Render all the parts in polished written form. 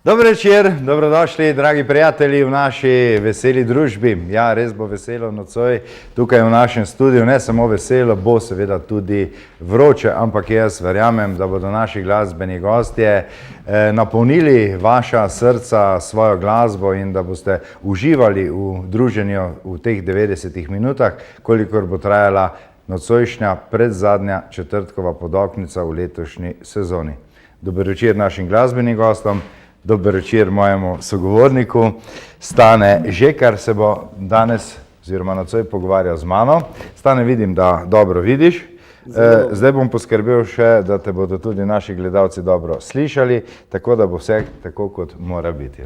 Dober večer, dobrodošli, dragi prijatelji, v naši veseli družbi. Ja, res bo veselo nocoj tukaj v našem studiu, ne samo veselo, bo seveda tudi vroče, ampak jaz verjamem, da bodo naši glasbeni gostje napolnili vaša srca svojo glasbo in da boste uživali v druženju v teh 90 minutah, kolikor bo trajala nocojšnja predzadnja četrtkova podoknica v letošnji sezoni. Dober večer našim glasbenim gostom, dober večer mojemu sogovorniku Stane Žekar se bo danes oziroma nocoj pogovarjal z mano. Stane, vidim, da dobro vidiš. Zdaj bom poskrbel še, da te bodo tudi naši gledalci dobro slišali, tako da bo vse tako, kot mora biti.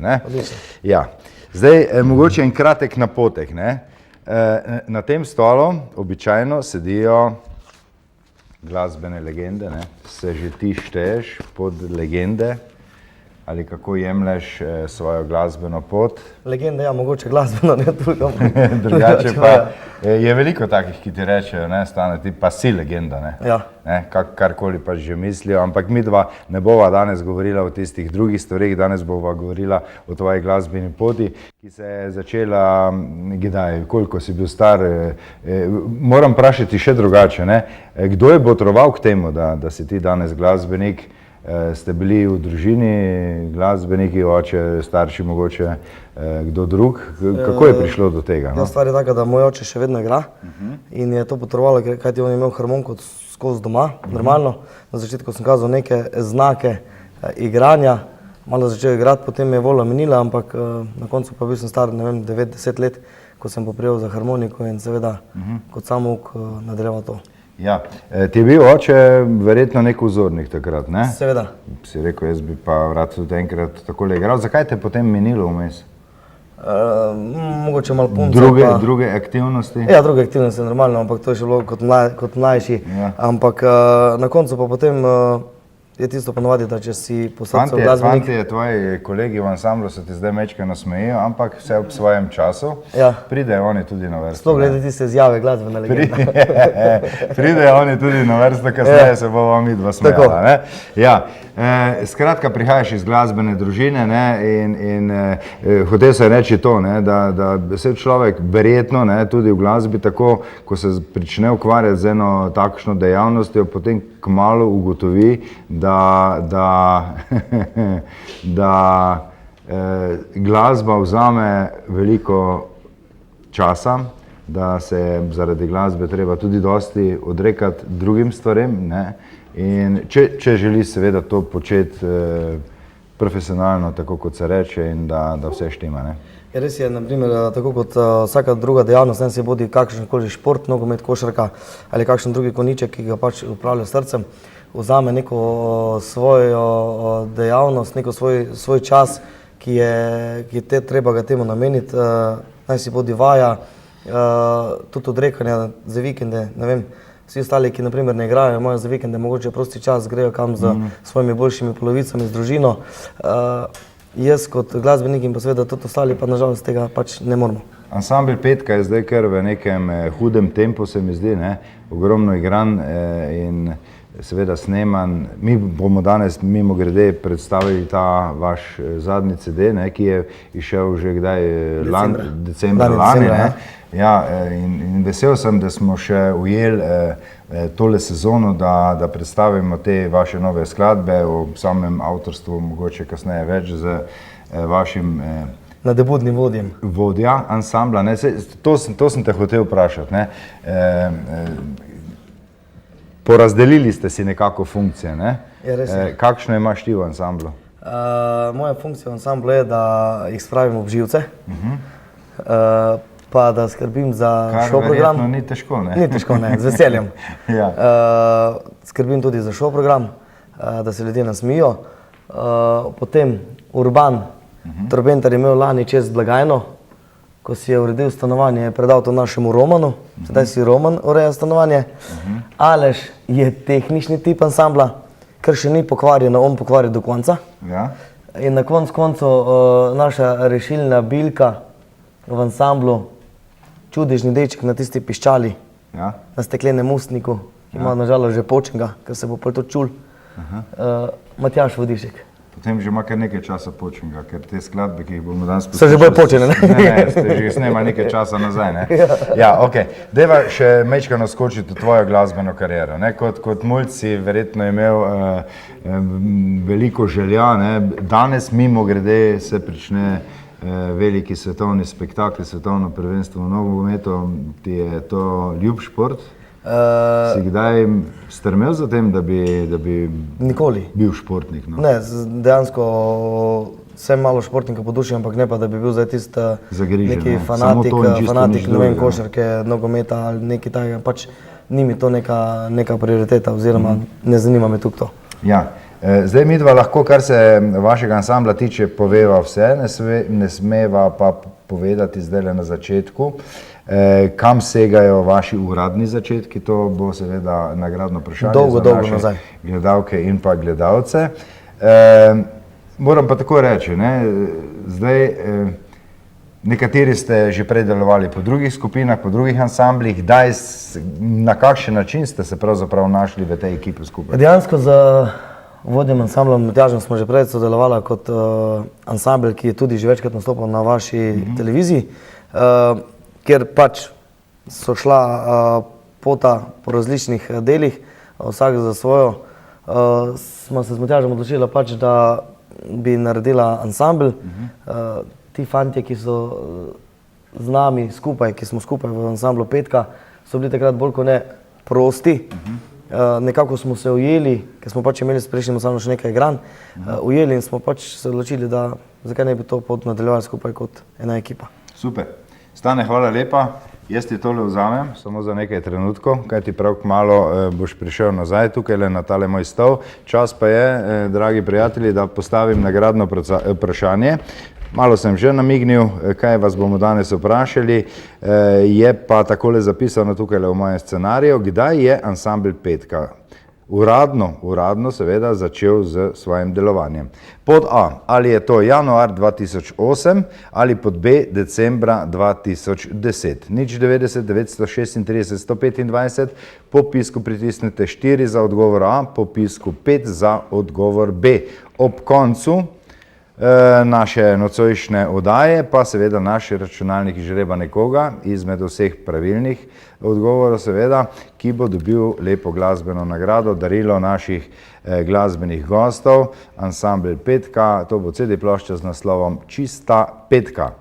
Ja. Zdaj, mogoče en kratek napotek. Na tem stolu običajno sedijo glasbene legende. Se že ti šteješ pod legende? Ali kako jemlješ svojo glasbeno pot? Legende, ja, mogoče glasbeno, ne toliko. Drugače pa je veliko takih, ki ti rečejo, Stane, ti pa si legenda, Ja. Karkoli pa že mislijo, ampak mi dva ne bova danes govorila o tistih drugih stvarih, danes bova govorila o tvoji glasbeni poti, ki se je začela, kdaj, koliko si bil star, moram vprašati še drugače, kdo je botroval k temu, da si ti danes glasbenik? Ste bili v družini glasbeniki, oče, starši, mogoče kdo drug? Kako je prišlo do tega? Stvar je taka, da moj oče še vedno igra in je to potrebovalo, kajti on je imel harmoniko skozi doma, normalno. Na začetku sem kazal neke znake igranja, malo začel igrati, potem me je vola minila, ampak na koncu pa bil sem star, ne vem, 9-10 let, ko sem poprijel za harmoniko in seveda kot samouk nadaljeval to. Ja, ti je bil oče verjetno nek vzornik takrat, ne? Seveda. Si rekel, jaz bi pa rad tudi enkrat takole igral. Zakaj te je potem minilo vmes? Mogoče malo punca pa... Druge aktivnosti? Ja, druge aktivnosti normalno, ampak to je še bilo kot mlajši. Ampak na koncu pa potem je tisto ponovadi, da če si po srcu glasbenik... Fantje, tvoji kolegi v ansamblu se ti zdaj mečkeno smejijo, ampak vse ob svojem času. Pridejo oni tudi na vrsto. Sploh glede tiste izjave glasbene legende. Pridejo oni tudi na vrsto, kasneje se bova midva smejala. Ja, skratka, prihajaš iz glasbene družine in hotel se reči to, da se človek verjetno tudi v glasbi tako, ko se prične ukvarjati z eno takšno dejavnostjo, potem kmalu ugotovi, da glasba vzame veliko časa, da se zaradi glasbe treba tudi dosti odrekati drugim stvarem, in če želi seveda to početi profesionalno, tako kot se reče, in da vse štima. Res je, naprimer, tako kot vsaka druga dejavnost, se bodi kakšenkoli šport, nogomet, košarka ali kakšen drugi konjiček, ki ga pač upravlja srcem, vzame neko svojo dejavnost, neko svoj čas, ki je treba ga temu nameniti, naj si bodi vaja, tudi odrekanja za vikende, ne vem, vsi ostali, ki naprimer ne igrajo, imajo za vikende mogoče prosti čas, grejo kam z svojimi boljšimi polovicami, z družino. Jaz kot glasbenik in pa seveda tudi ostali pa nažalost tega pač ne moramo. Ansambl Petka je zdaj kar v nekem hudem tempu, se mi zdi, ogromno igran in seveda sneman. Mi bomo danes mimo grede predstavili ta vaš zadnji CD, ki je išel že kdaj decembra lani. Ja, in vesel sem, da smo še ujeli tole sezono, da predstavimo te vaše nove skladbe, o samem avtorstvu mogoče kasneje več z vašim nadebudnim vodjem. Vodja ansambla, to sem te hotel vprašati. Porazdelili ste si nekako funkcije, Ja, res je. Kakšno imaš ti v ansamblu? Moja funkcija v ansamblu je, da jih spravim ob živce, pa da skrbim za šov program. Kar verjetno ni težko, Ni težko, z veseljem. Skrbim tudi za šov program, da se ljudje nasmijo. Potem Urban, trobenter je imel lani čez blagajno, ko si je uredil stanovanje, je predal to našemu Romanu, sedaj si Roman ureja stanovanje. Aleš je tehnični tip ansambla, ker še ni pokvarjeno, on pokvari do konca. In na koncu naša rešilna bilka v ansamblu, čudežni deček na tisti piščali, na steklenem ustniku, ki ima nažalost že počenga, ker se bo pol to čul, Matjaž Vodišek. Potem že ima kar nekaj časa počenga, ker te skladbe, ki jih bomo danes poslušali... So že bolj počene, Ne, ste že snemali nekaj časa nazaj, Ja, okej. Deva še mečkano skočiti v tvojo glasbeno kariero. Kot mulj si verjetno imel veliko želja, Danes mimo grede se prične veliki svetovni spektakl, svetovno prvenstvo v nogometu. Ti je to ljub šport? Si kdaj strmel za tem, da bi Nikoli. bil športnik? No? Ne, dejansko sem malo športnika po duši, ampak ne pa, da bi bil zdaj tisti Zagrižen, neki ne. Samo to in čisto nič fanatik, ne vem, drugega. košarke, nogometa ali nekaj takega. Pač ni mi to neka prioriteta oziroma ne zanima me tukaj to. Ja. Zdaj midva lahko, kar se vašega ansambla tiče, poveva vse, ne smeva pa povedati zdaj na začetku, kam segajo vaši uradni začetki, to bo seveda nagradno vprašanje Dolgo za naše nazaj. gledalke in pa gledalce. Moram pa tako reči, ne, zdaj nekateri ste že prej delovali po drugih skupinah, po drugih ansamblih, na kakšen način ste se pravzaprav našli v tej ekipi skupaj? Dejansko z vodjem ansamblom Matjažem smo že prej sodelovali kot ansambl, ki je tudi že večkrat nastopal na vaši televiziji, kjer pač so šla pota po različnih delih, vsak za svojo. Smo se z Matjažem odločili pač, da bi naredila ansambl. Ti fantje, ki so z nami skupaj, ki smo skupaj v ansamblu Petka, so bili takrat bolj kot ne prosti. Nekako smo se ujeli, ker smo pač imeli s prejšnjim ansamblom še nekaj igranj, ujeli in smo pač se odločili, da zakaj ne bi to pot nadaljevali skupaj kot ena ekipa. Super. Stane, hvala lepa. Jaz ti tole vzamem, samo za nekaj trenutkov, kaj ti prav kmalu boš prišel nazaj tukaj na tale moj stol. Čas pa je, dragi prijatelji, da postavim nagradno vprašanje. Malo sem že namignil, kaj vas bomo danes vprašali, je pa takole zapisano tukaj v mojem scenariju, kdaj je ansambl Petka uradno seveda začel z svojim delovanjem. Pod A, ali je to januar 2008 ali pod B, decembra 2010. 090 936 125, po pisku pritisnite 4 za odgovor A, po pisku 5 za odgovor B. Ob koncu naše nocojšnje oddaje pa seveda naš računalnik žreba nekoga izmed vseh pravilnih odgovorov seveda, ki bo dobil lepo glasbeno nagrado, darilo naših glasbenih gostov, ansambl Petka, to bo CD plošča z naslovom Čista petka.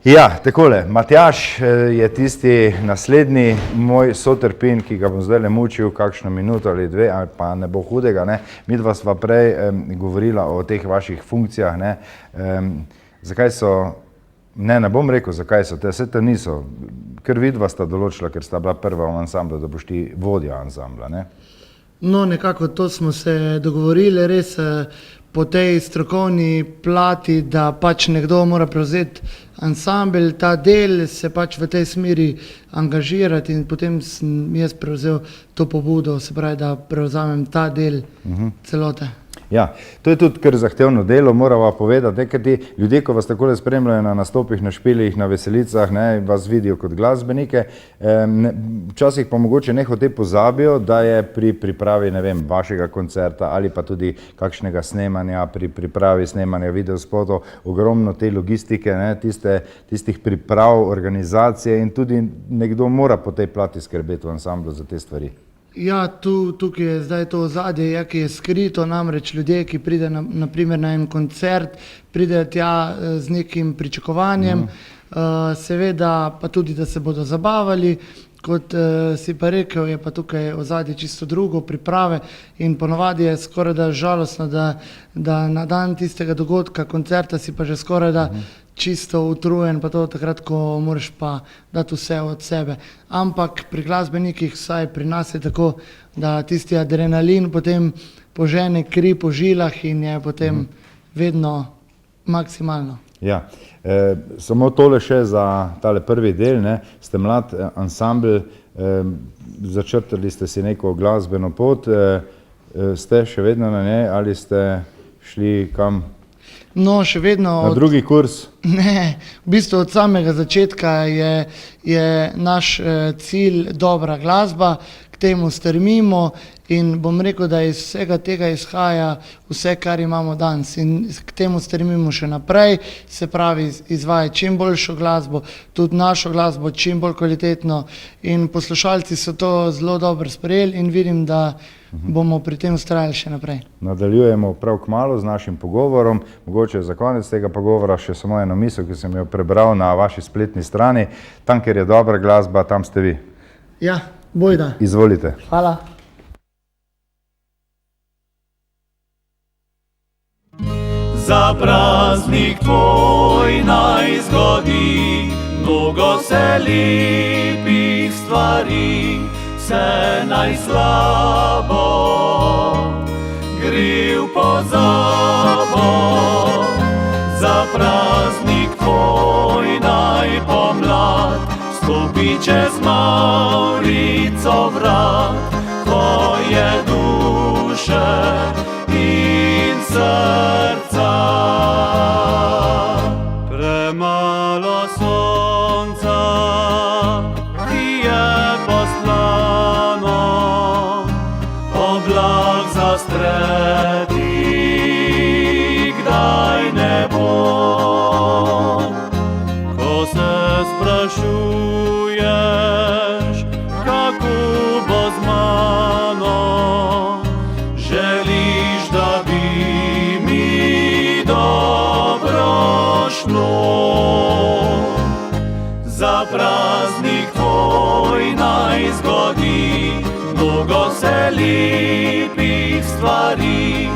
Ja, takole, Matjaž je tisti naslednji moj sotrpin, ki ga bom zdaj le mučil kakšno minuto ali dve, ali pa ne bo hudega, ne. Midva sva prej govorila o teh vaših funkcijah, ne. Zakaj so, ne bom rekel, zakaj so te, vse te niso, ker vidva sta določila, ker sta bila prva v ansamblu, da boš ti vodja ansambla, ne. No, nekako to smo se dogovorili, res po tej strokovni plati, da pač nekdo mora prevzeti ansambl, ta del, se pač v tej smeri angažirati in potem sem jaz prevzel to pobudo, se pravi, da prevzamem ta del celote. Ja, to je tudi kar zahtevno delo, morava povedati, ker ti ljudje, ko vas takole spremljajo na nastopih, na špilih, na veselicah, ne, vas vidijo kot glasbenike, včasih pa mogoče nehote pozabijo, da je pri pripravi, ne vem, vašega koncerta ali pa tudi kakšnega snemanja, pri pripravi snemanja videospotov, ogromno te logistike, ne, tistih priprav, organizacije in tudi nekdo mora po tej plati skrbeti v ansamblu za te stvari. Ja, tukaj je zdaj to ozadje, ki je skrito, namreč ljudje, ki pride na primer na en koncert, pridejo tja z nekim pričakovanjem, seveda pa tudi, da se bodo zabavali, kot si pa rekel, je pa tukaj ozadje čisto drugo, priprave in ponovadi je skoraj da žalostno, da na dan tistega dogodka, koncerta si pa že skoraj da čisto utrujen, pa to takrat, ko moraš pa dati vse od sebe. Ampak pri glasbenikih, vsaj pri nas je tako, da tisti adrenalin potem požene kri po žilah in je potem vedno maksimalno. Ja, samo tole še za tale prvi del, ne, ste mlad ansambl, začrtali ste si neko glasbeno pot, ste še vedno na njej ali ste šli kam? No, še vedno... Na drugi kurs? Ne, v bistvu od samega začetka je naš cilj dobra glasba, k temu strmimo in bom rekel, da iz vsega tega izhaja vse, kar imamo danes in k temu strmimo še naprej, se pravi izvajati čim boljšo glasbo, tudi našo glasbo čim bolj kvalitetno in poslušalci so to zelo dobro sprejeli in vidim, da bomo pri tem vztrajali še naprej. Nadaljujemo prav kmalu z našim pogovorom, mogoče za konec tega pogovora še samo eno misel, ki sem jo prebral na vaši spletni strani, tam, kjer je dobra glasba, tam ste vi. Ja, Bojda. Izvolite. Hvala. Za praznik tvoj naj zgodi mnogo se lepih stvari, se naj slabo gre v pozabo. Za praznik tvoj naj pomlad stopi čez Mavrico vrat tvoje duše in srca. Premalo sonca ti je poslano, oblak zastreti, kdaj ne bo. Ko se sprašuješ, kako bo z mano, želiš, da bi mi dobro šlo. Za praznik tvoj naj zgodi mnogo se lepih stvari,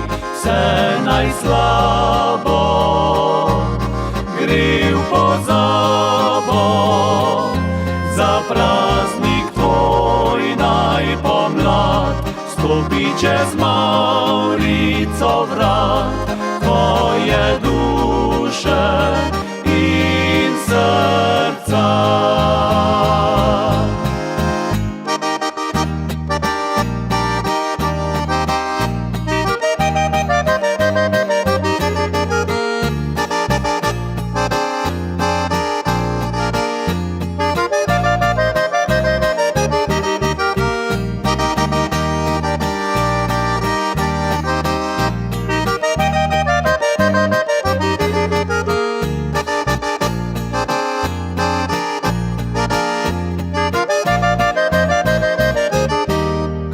se naj slabo gre v pozabo. Za praznik tvoj naj pomlad stopi čez Mavrico vrat tvoje duše in srca.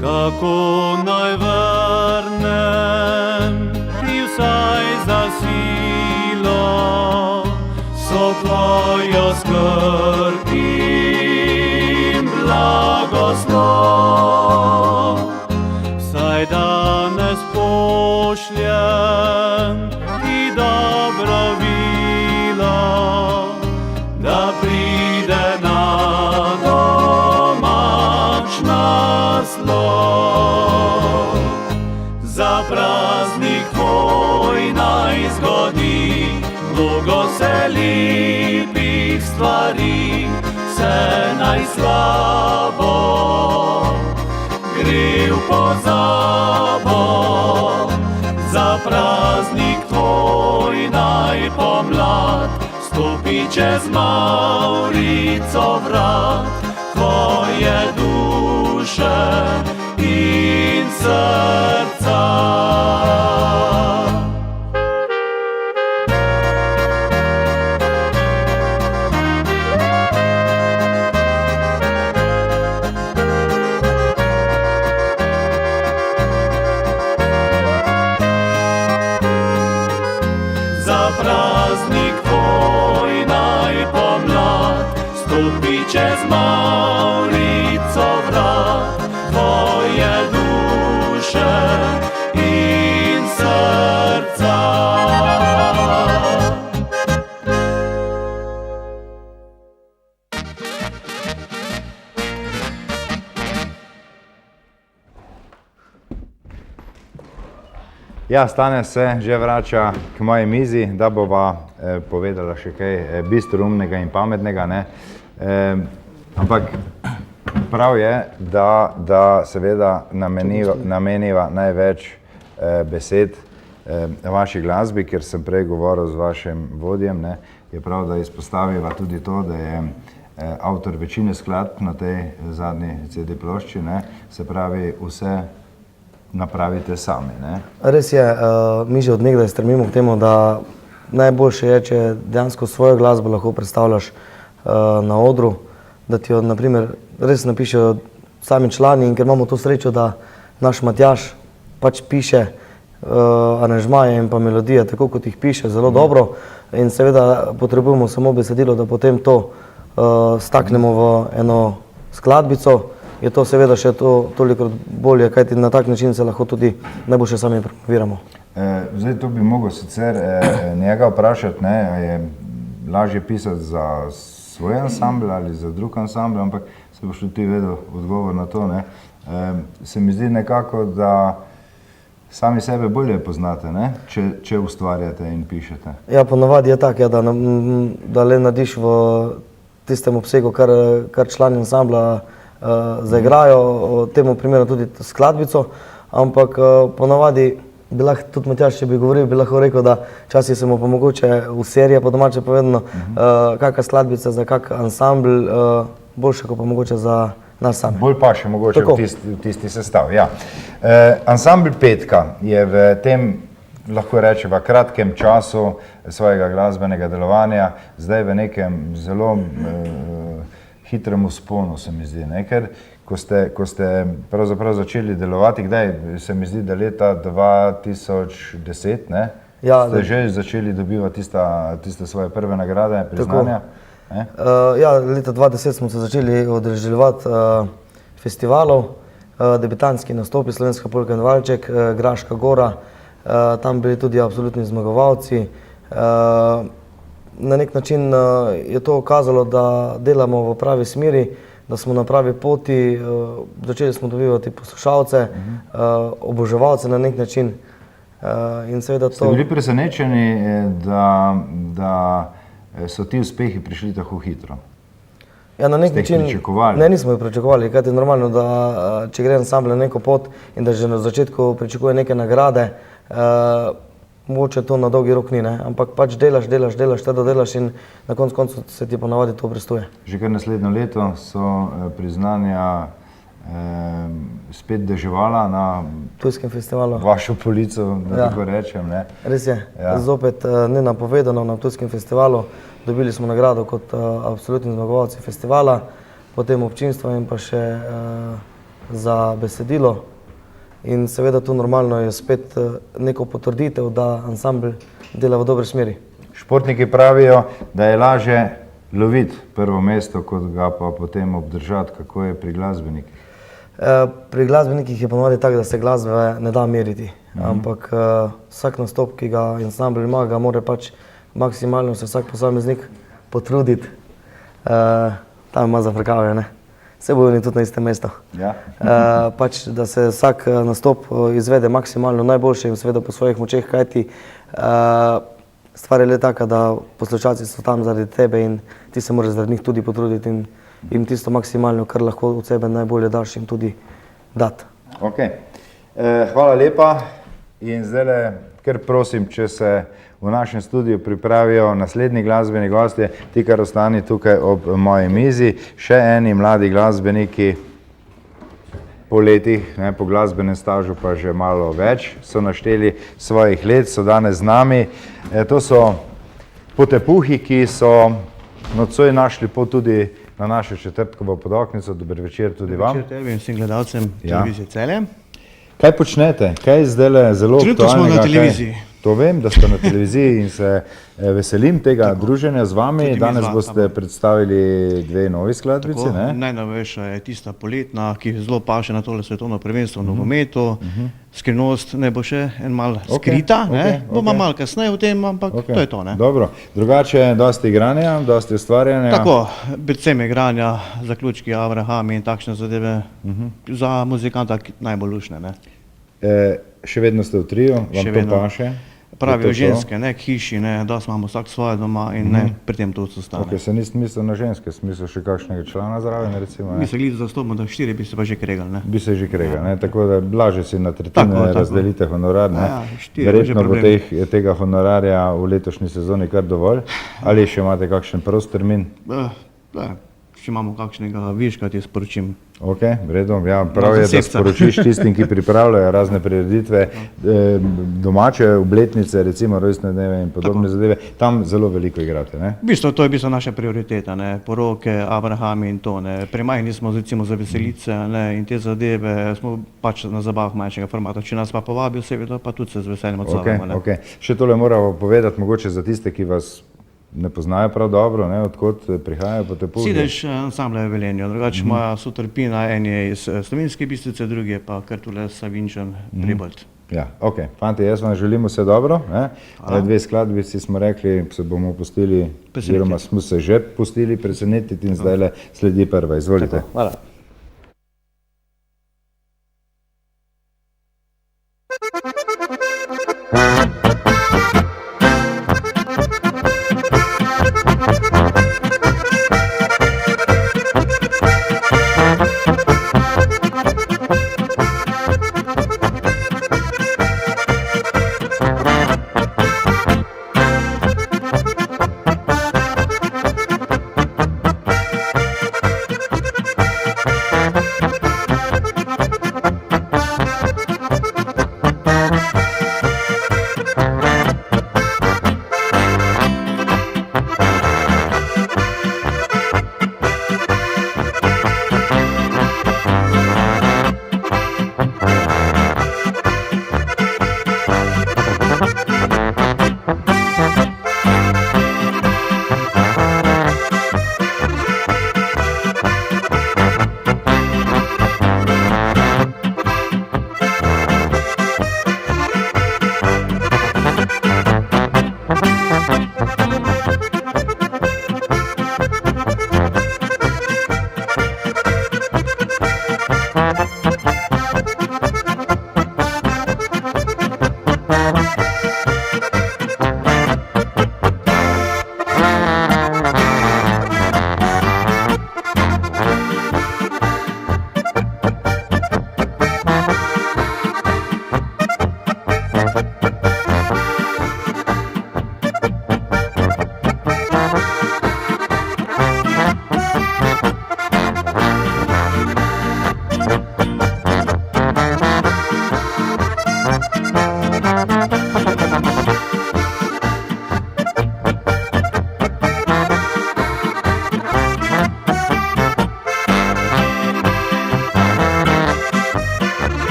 Kako naj vrnem ti vsaj za silo so tvojo skrb in blagoslov. Vsaj danes pošljem ti dobro vilo, da pride na domač naslov. Za praznik tvoj naj zgodi mnogo se lepih stvari, se naj slabo gre v pozabo. Za praznik tvoj naj pomlad stopi čez Mavrico vrat tvoje duše in srca. Za praznik tvoj naj pomlad stopi čez Mavrico vrat tvoje duše in srca. Ja, Stane se že vrača k moji mizi, da bova povedala še kaj bistroumnega in pametnega, ne. Ampak prav je, da seveda nameniva največ besed vaši glasbi, ker sem prej govoril z vašim vodjem, ne, je prav, da izpostaviva tudi to, da je avtor večine skladb na tej zadnji CD plošči, ne, se pravi vse napravite sami, ne? Res je, mi že od nekdaj stremimo k temu, da najboljše je, če dejansko svojo glasbo lahko predstavljaš na odru, da ti jo naprimer res napišejo sami člani, in ker imamo to srečo, da naš Matjaž pač piše aranžmaje in pa melodije, tako kot jih piše, zelo dobro, in seveda potrebujemo samo besedilo, da potem to staknemo v eno skladbico, je to seveda še toliko bolje, kajti na tak način se lahko tudi najboljše sami promoviramo. Zdaj to bi mogel sicer njega vprašati, ne, a je lažje pisati za svoj ansambl ali za drug ansambl, ampak se boš tudi ti vedel odgovor na to, ne. Se mi zdi nekako, da sami sebe bolje poznate, ne, če ustvarjate in pišete. Ja, ponavadi je tako, ja, da le narediš v tistem obsegu, kar člani ansambla zaigrajo, v temu primeru tudi skladbico, ampak ponavadi bi lahko tudi Matjaž, če bi govoril, bi lahko rekel, da včasih se mu pa mogoče v serije po domače povedano, kakšna skladbica za kak ansambl, boljše kot pa mogoče za nas sami. Bolj pa še mogoče v tisti sestav, ja. Ansambl Petka je v tem, lahko rečeva, kratkem času svojega glasbenega delovanja zdaj v nekem zelo hitrem vzponu, se mi zdi, ne, ker ko ste pravzaprav začeli delovati, kdaj se mi zdi, da leta 2010, ne, ste že začeli dobivati tiste svoje prve nagrade, priznanja? Ja, leta 2010 smo se začeli udeleževati festivalov, debitanski nastopi, Slovenska polka in valček, Graška gora, tam bili tudi absolutni zmagovalci. Na nek način je to okazalo, da delamo v pravi smeri, da smo na pravi poti, začeli smo dobivati poslušalce, oboževalce na nek način. In seveda to... Ste bili presenečeni, da so ti uspehi prišli tako hitro? Ja, na nek način, ne, nismo jih pričakovali, kajti normalno, da če gre ansambl na neko pot in da že na začetku pričakuje neke nagrade, mogoče to na dolgi rok ni, ne, ampak pač delaš, te dodelaš in na koncu se ti ponavadi to obrestuje. Že kar naslednjo leto so priznanja spet deževala na Ptujskem festivalu. Vašo polico, da tako rečem, ne? Res je, zopet nenapovedano na Ptujskem festivalu. Dobili smo nagrado kot absolutni zmagovalci festivala, potem občinstvo in pa še za besedilo. In seveda tu normalno je spet neko potrditev, da ansambl dela v dobri smeri. Športniki pravijo, da je lažje loviti prvo mesto, kot ga pa potem obdržati. Kako je pri glasbenikih? Pri glasbenikih je ponovadi tako, da se glasbe ne da meriti. Ampak vsak nastop, ki ga ansambl ima, ga mora pač maksimalno se vsak posameznik potruditi. Tam ima zafrkavanje, ne? Vse bojo oni tudi na istem mestu. Pač, da se vsak nastop izvede maksimalno najboljše in seveda po svojih močeh, kajti stvar je le taka, da poslušalci so tam zaradi tebe in ti se moraš zaradi njih tudi potruditi in jim tisto maksimalno, kar lahko od sebe najbolje daš, jim tudi dati. Ok. Hvala lepa in zdaj kar prosim, če se v našem studiu pripravijo naslednji glasbeni gostje, ti kar ostani tukaj ob moji mizi, še eni mladi glasbeniki po letih, po glasbenem stažu pa že malo več, so našteli svojih let, so danes z nami. To so potepuhi, ki so nocoj našli pot tudi na našo četrtkovo podoknico. Dober večer tudi vam. Dober večer tebi in vsem gledalcem televizije Celje. Kaj počnete? Kaj je zdaj zelo aktualnega? Trenutno smo na televiziji. To vem, da ste na televiziji in se veselim tega druženja z vami. Danes boste predstavili dve novi skladbici, ne? Najnovejša je tista poletna, ki zelo paše na tole svetovno prvenstvo v nogometu. Skrivnost ne bo še en mal skrita, bomo malo kasneje v tem, ampak to je to, ne? Dobro. Drugače, dosti igranja, dosti ustvarjanja? Tako, predvsem igranja, zaključki, Abrahami in takšne zadeve za muzikanta najbolj lušne, ne? Še vedno ste v triju, vam to paše? Pravijo ženske, ne, k hiši, ne, da imamo vsak svoje doma in ne, pri tem to ostane. Ok, se niste mislil na ženske, smisel še kakšnega člana zraven, recimo, ne? Bi se glede zastopimo, da 4 bi se pa že kregali, ne? Bi se že kregali, ne, tako da lažje si na tretjine razdelite honorar, ne? Verjetno bo tega honorarja v letošnji sezoni kar dovolj, ali še imate kakšen prost termin? Če imamo kakšnega viška, ti sporočim. Ok, v redu, ja, prav je, da sporočiš tistim, ki pripravljajo razne prireditve, domače obletnice, recimo rojstne dneve in podobne zadeve, tam zelo veliko igrate, ne? V bistvu, to je v bistvu naša prioriteta, ne, poroke, Abrahami in to, ne, premajhni smo recimo za veselice, ne, in te zadeve smo pač na zabavah manjšega formata, če nas pa povabijo, seveda pa tudi se z veseljem odzovemo, ne. Ok, še tole moramo povedati, mogoče za tiste, ki vas ne poznajo prav dobro, ne, odkot prihajajo po te puhi. Sedež ansambla je Velenje, drugače moja sotrpina, en je iz Slovenske Bistrice, drugi je pa kar tule Savinjčan, Prebold. Ja, ok. Fanti, jaz vam želim vse dobro. Ne? Dve skladbici smo rekli, se bomo pustili, oziroma smo se že pustili presenetiti in zdaj sledi prva. Izvolite. Hvala.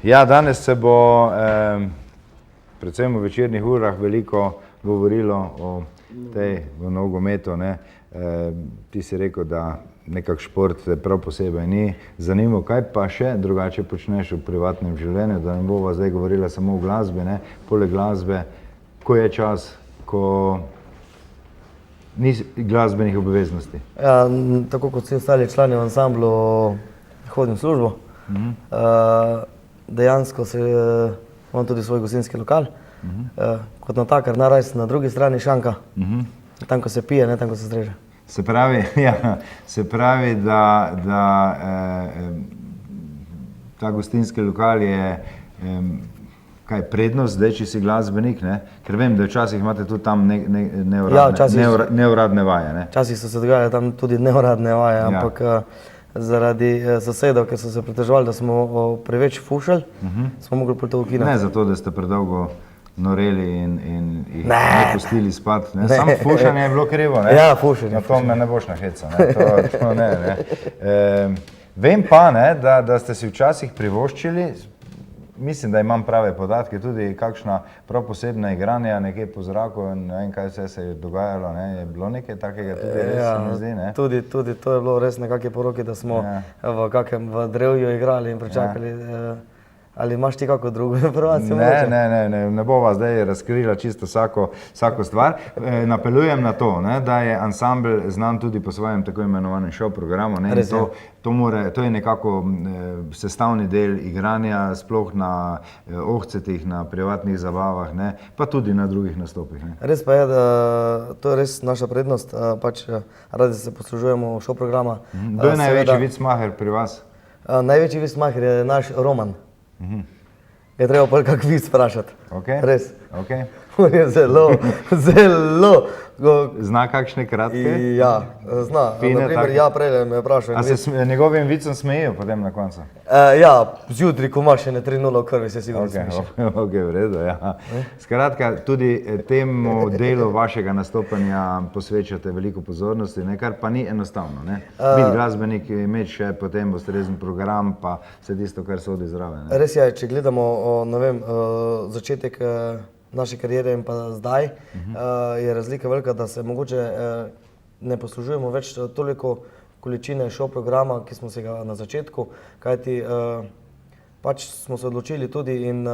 Ja, danes se bo predvsem v večernih urah veliko govorilo o tej v nogometu. Ti si rekel, da nekak šport prav posebej ni zanimivo. Kaj pa še drugače počneš v privatnem življenju, da ne bova zdaj govorila samo o glasbi, poleg glasbe, ko je čas, ko ni glasbenih obveznosti? Ja, tako kot vsi ostali člani v ansamblu hodim v službo. Dejansko imam tudi svoj gostinski lokal. Kot natakar najraje na drugi strani šanka, tam ko se pije, ne tam ko se streže. Se pravi, da ta gostinski lokal je kaj prednost, zdaj, če si glasbenik, ker vem, da včasih imate tudi tam neuradne vaje. Včasih so se dogajale tam tudi neuradne vaje, ampak zaradi sosedov, ker so se pritoževali, da smo preveč fušali, smo mogli to ukiniti. Ne zato, da ste predolgo noreli in jih ne pustili spati. Samo fušanje je bilo krivo. Ja, fušanje. Na to me ne boš nahecal. Vem pa, da ste si včasih privoščili, mislim, da imam prave podatke, tudi kakšna prav posebna igranja nekje po zraku, ne vem, kaj vse se je dogajalo, ne? Je bilo nekaj takega tudi, res se mi zdi, ne? Tudi to je bilo res nekakve poroke, da smo v drevju igrali in pričakali. Ali imaš ti kako drugo informacijo? Ne bova zdaj razkrila čisto vsako stvar. Napeljujem na to, ne, da je ansambl znan tudi po svojem tako imenovanem show programu. Ne, to je nekako sestavni del igranja, sploh na ohcetih, na privatnih zabavah, ne, pa tudi na drugih nastopih. Ne. Res pa je, da to je res naša prednost, pač radi se poslužujemo show programa. Kdo je največji vicmaher pri vas? Največji vicmaher je naš Roman. Je treba pa kak vic vprašati. Res. On je zelo... Zna kakšne kratke? Ja, zna. Naprimer, ja, prej me je vprašal. A se njegovim vicom smejijo potem na koncu? Ja, zjutri, ko imaš še ne 3:0 v krvi, se sigurno smejiš. Ok, v redu, ja. Skratka, tudi temu delu vašega nastopanja posvečate veliko pozornosti, kar pa ni enostavno, ne? Biti glasbenik, imeti še potem ustrezen program, pa vse tisto, kar sodi zraven. Res je, če gledamo, ne vem, začetek naše kariere in pa zdaj, je razlika velika, da se mogoče ne poslužujemo več toliko količine show programa, ki smo se ga na začetku, kajti pač smo se odločili tudi in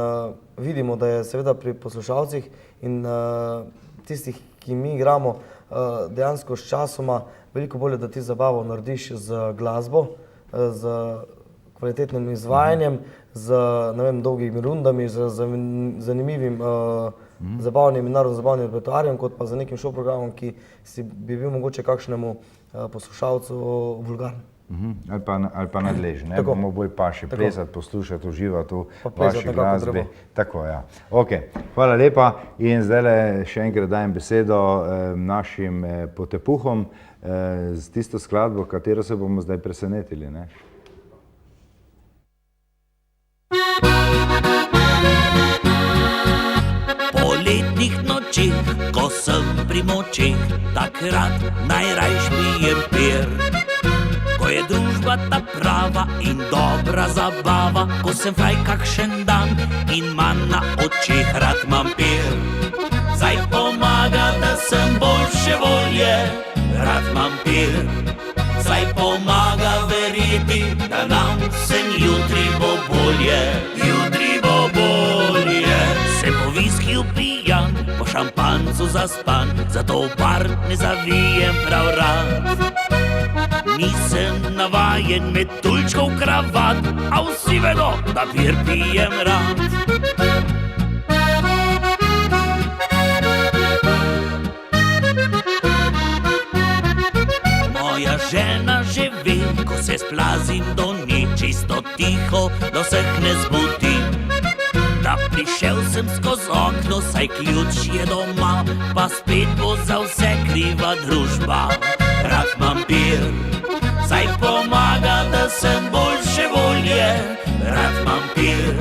vidimo, da je seveda pri poslušalcih in tistih, ki mi igramo, dejansko s časoma veliko bolje, da ti zabavo narediš z glasbo, z kvalitetnim izvajanjem, z dolgimi rundami, z zanimivim, zabavnim in narodno-zabavnim repertoarjem, kot pa z nekim show programom, ki bi bil mogoče kakšnemu poslušalcu vulgaren. Ali pa nadležen, ne bomo bolj paši plesati, poslušati, uživati v vaši glasbi. Tako, ja. Ok, hvala lepa in zdaj še enkrat dajem besedo našim potepuhom z tisto skladbo, katero se bomo zdaj presenetili, ne? Poletnih nočeh, ko sem pri močeh, takrat najrajš pijem pir. Ko je družba ta prava in dobra zabava, ko sem fraj kakšen dan in manj na očeh, rad imam pir. Zdaj pomaga, da sem boljše volje, rad imam pir. Zdaj pomaga verjeti, da nam vsem jutri bo bolje, jutri bo bolje. Sem po viskiju pijan, po šampancu zaspan, zato v bar ne zavijem prav rad. Nisem navajen metuljčkov kravat, a vsi vedo, da pir pijem rad. Moja žena že ve, ko se splazim do nje, čisto tiho, da vseh ne zbudim. Da prišel sem skozi okno, saj ključ je doma, pa spet bo za vse kriva družba. Rad imam pir, saj pomaga, da sem boljše volje. Rad imam pir,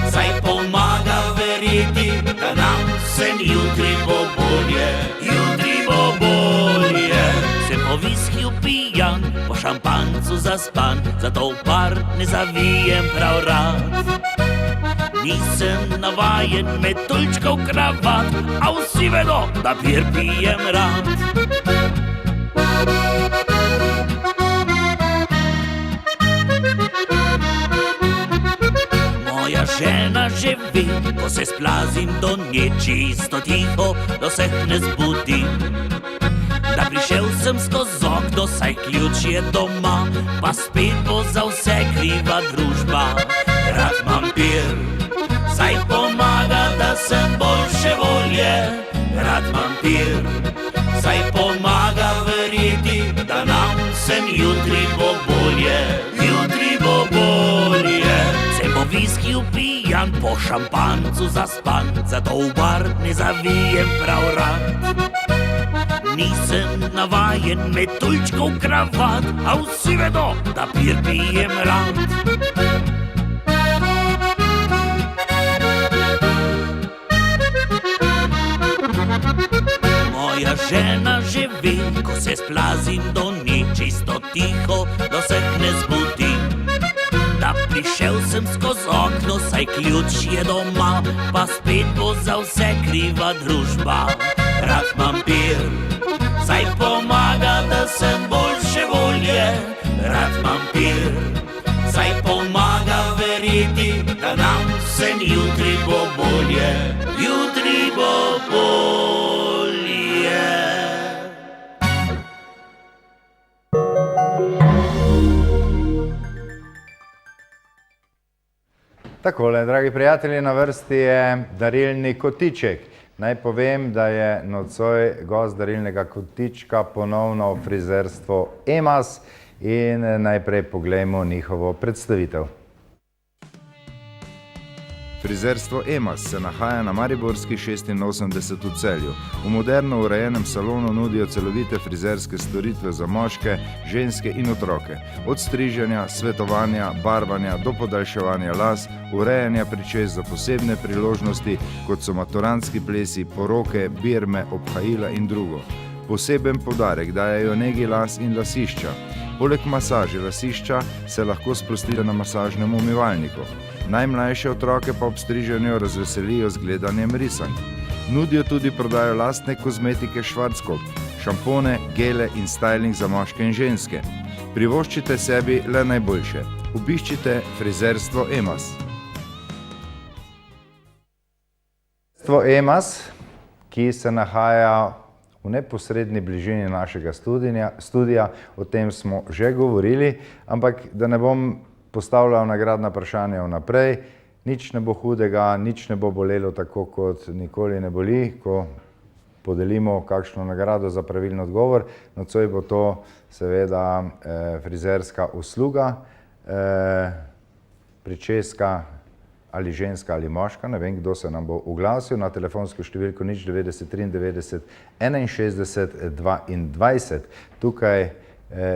saj pomaga verjeti, da nam vsem jutri bo bolje, jutri bo bolje. Sem po viskiju pijan, po šampancu zaspan, zato v bar ne zavijem prav rad. Nisem navajen metuljčkov kravat, a vsi vedo, da pir pijem rad. Moja žena že ve, ko se splazim do nje, čisto tiho, da vseh ne zbudim. Da prišel sem skozi okno, saj ključ je doma, pa spet bo za vse kriva družba. Rad imam pir, saj pomaga, da sem boljše volje. Rad imam pir, saj pomaga verjeti, da nam vsem jutri bo bolje, jutri bo bolje. Sem po viskiju pijan, po šampancu zaspan, zato v bar ne zavijem prav rad. Nisem navajen metuljčkov kravat, a vsi vedo, da pir pijem rad. Moja žena že ve, ko se splazim do nje, čisto tiho, da vseh ne zbudim. Da prišel sem skozi okno, saj ključ je doma, pa spet bo za vse kriva družba. Rad imam pir, saj pomaga, da sem boljše volje. Rad imam pir, saj pomaga verjeti, da nam vsem jutri bo bolje. Jutri bo bolje. Takole, dragi prijatelji, na vrsti je darilni kotiček. Naj povem, da je nocoj gost darilnega kotička ponovno frizerstvo Emas in najprej poglejmo njihovo predstavitev. Frizerstvo Emas se nahaja na Mariborski 86 v Celju. V moderno urejenem salonu nudijo celovite frizerske storitve za moške, ženske in otroke. Od striženja, svetovanja, barvanja do podaljševanja las, urejanja pričes za posebne priložnosti, kot so maturantski plesi, poroke, birme, obhajila in drugo. Poseben poudarek dajejo negi las in lasišča. Poleg masaže lasišča se lahko sprostite na masažnem umivalniku. Najmlajše otroke pa ob striženju razveselijo z gledanjem risank. Nudijo tudi prodajo lastne kozmetike Schwarzkopf, šampone, gele in styling za moške in ženske. Privoščite sebi le najboljše. Obiščite frizerstvo Emas. Frizerstvo Emas, ki se nahaja v neposredni bližini našega studija, o tem smo že govorili, ampak da ne bom postavljal nagradna vprašanja vnaprej, nič ne bo hudega, nič ne bo bolelo tako, kot nikoli ne boli, ko podelimo kakšno nagrado za pravilno odgovor. Nocoj bo to seveda frizerska usluga, pričeska ali ženska ali moška, ne vem, kdo se nam bo oglasil, na telefonsko številko 090 93 61 22. Tukaj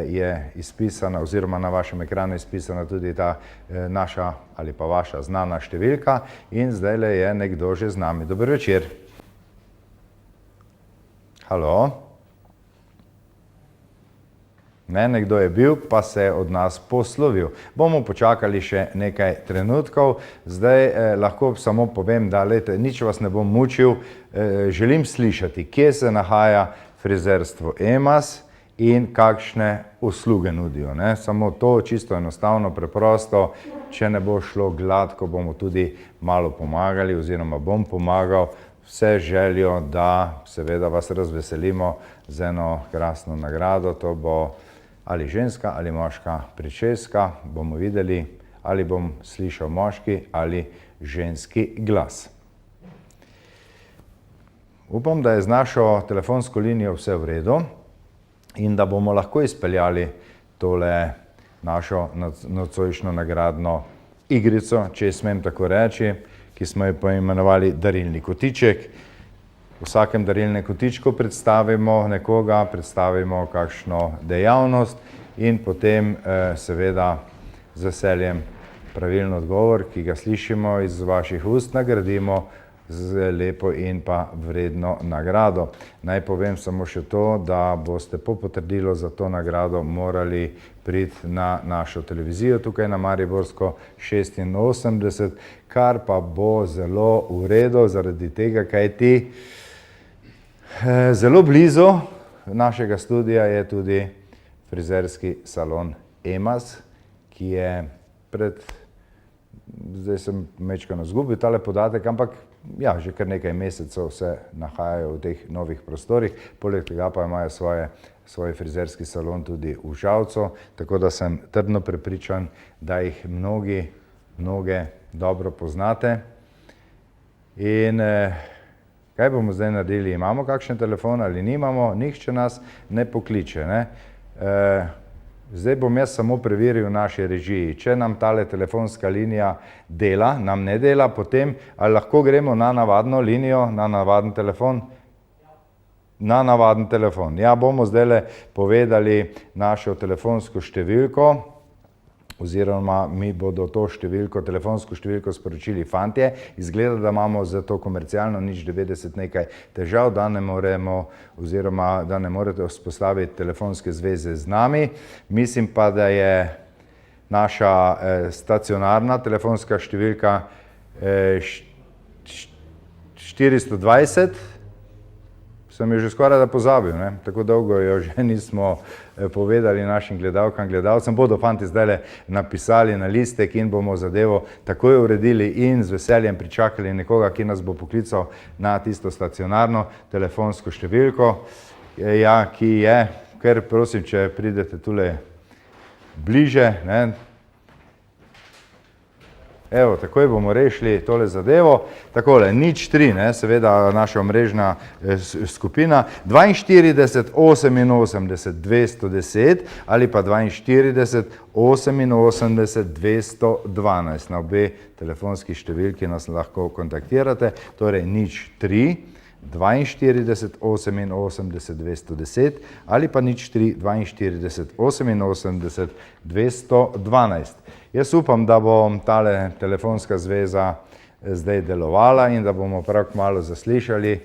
je izpisana, oziroma na vašem ekranu izpisana tudi ta naša ali pa vaša znana številka in zdajle je nekdo že z nami. Dober večer. Halo? Ne, nekdo je bil, pa se je od nas poslovil. Bomo počakali še nekaj trenutkov. Zdaj lahko samo povem, da nič vas ne bom mučil. Želim slišati, kje se nahaja frizerstvo Emas in kakšne usluge nudijo. Samo to, čisto enostavno, preprosto. Če ne bo šlo gladko, bomo tudi malo pomagali oziroma bom pomagal. Vse željo, da seveda vas razveselimo z eno krasno nagrado. To bo ali ženska ali moška pričeska. Bomo videli, ali bom slišal moški ali ženski glas. Upam, da je z našo telefonsko linijo vse v redu in da bomo lahko izpeljali tole našo nocojšnjo nagradno igrico, če smem tako reči, ki smo jo poimenovali darilni kotiček. V vsakem darilnem kotičku predstavimo nekoga, predstavimo kakšno dejavnost in potem seveda z veseljem pravilno odgovor, ki ga slišimo iz vaših ust, nagradimo z lepo in pa vredno nagrado. Naj povem samo še to, da boste po potrdilo za to nagrado morali priti na našo televizijo tukaj na Mariborsko 86, kar pa bo zelo v redu zaradi tega, kajti zelo blizu našega studija je tudi frizerski salon Emas, ki je zdaj sem mečkano izgubil tale podatek, ampak ja, že kar nekaj mesecev se nahajajo v teh novih prostorih, poleg tega pa imajo svoj frizerski salon tudi v Žalcu, tako da sem trdno prepričan, da jih mnoge dobro poznate. In kaj bomo zdaj naredili? Imamo kakšen telefon ali nimamo? Nihče nas ne pokliče. Zdaj bom jaz samo preveril v naši režiji. Če nam tale telefonska linija dela, nam ne dela, potem ali lahko gremo na navadno linijo, na navaden telefon? Na navaden telefon. Ja, bomo zdajle povedali našo telefonsko številko, oziroma mi bodo to telefonsko številko sporočili fantje. Izgleda, da imamo za to komercialno 090 nekaj težav, da ne moremo, oziroma da ne morete vzpostaviti telefonske zveze z nami. Mislim pa, da je naša stacionarna telefonska številka 420, sem jo že skoraj da pozabil, ne? Tako dolgo jo že nismo povedali našim gledalkam, gledalcem. Bodo fanti zdaj napisali na listek in bomo zadevo takoj uredili in z veseljem pričakali nekoga, ki nas bo poklical na tisto stacionarno telefonsko številko, ja, ki je, ker prosim, če pridete tule bliže, ne? Evo, takoj bomo rešili tole zadevo. Takole, 03, ne, seveda naša omrežna skupina, 42 88 210 ali pa 42 88 212. Na obe telefonski številki nas lahko kontaktirate, torej 03 42 88 210 ali pa 03 42 88 212. Jaz upam, da bo tale telefonska zveza zdaj delovala in da bomo prav kmalu zaslišali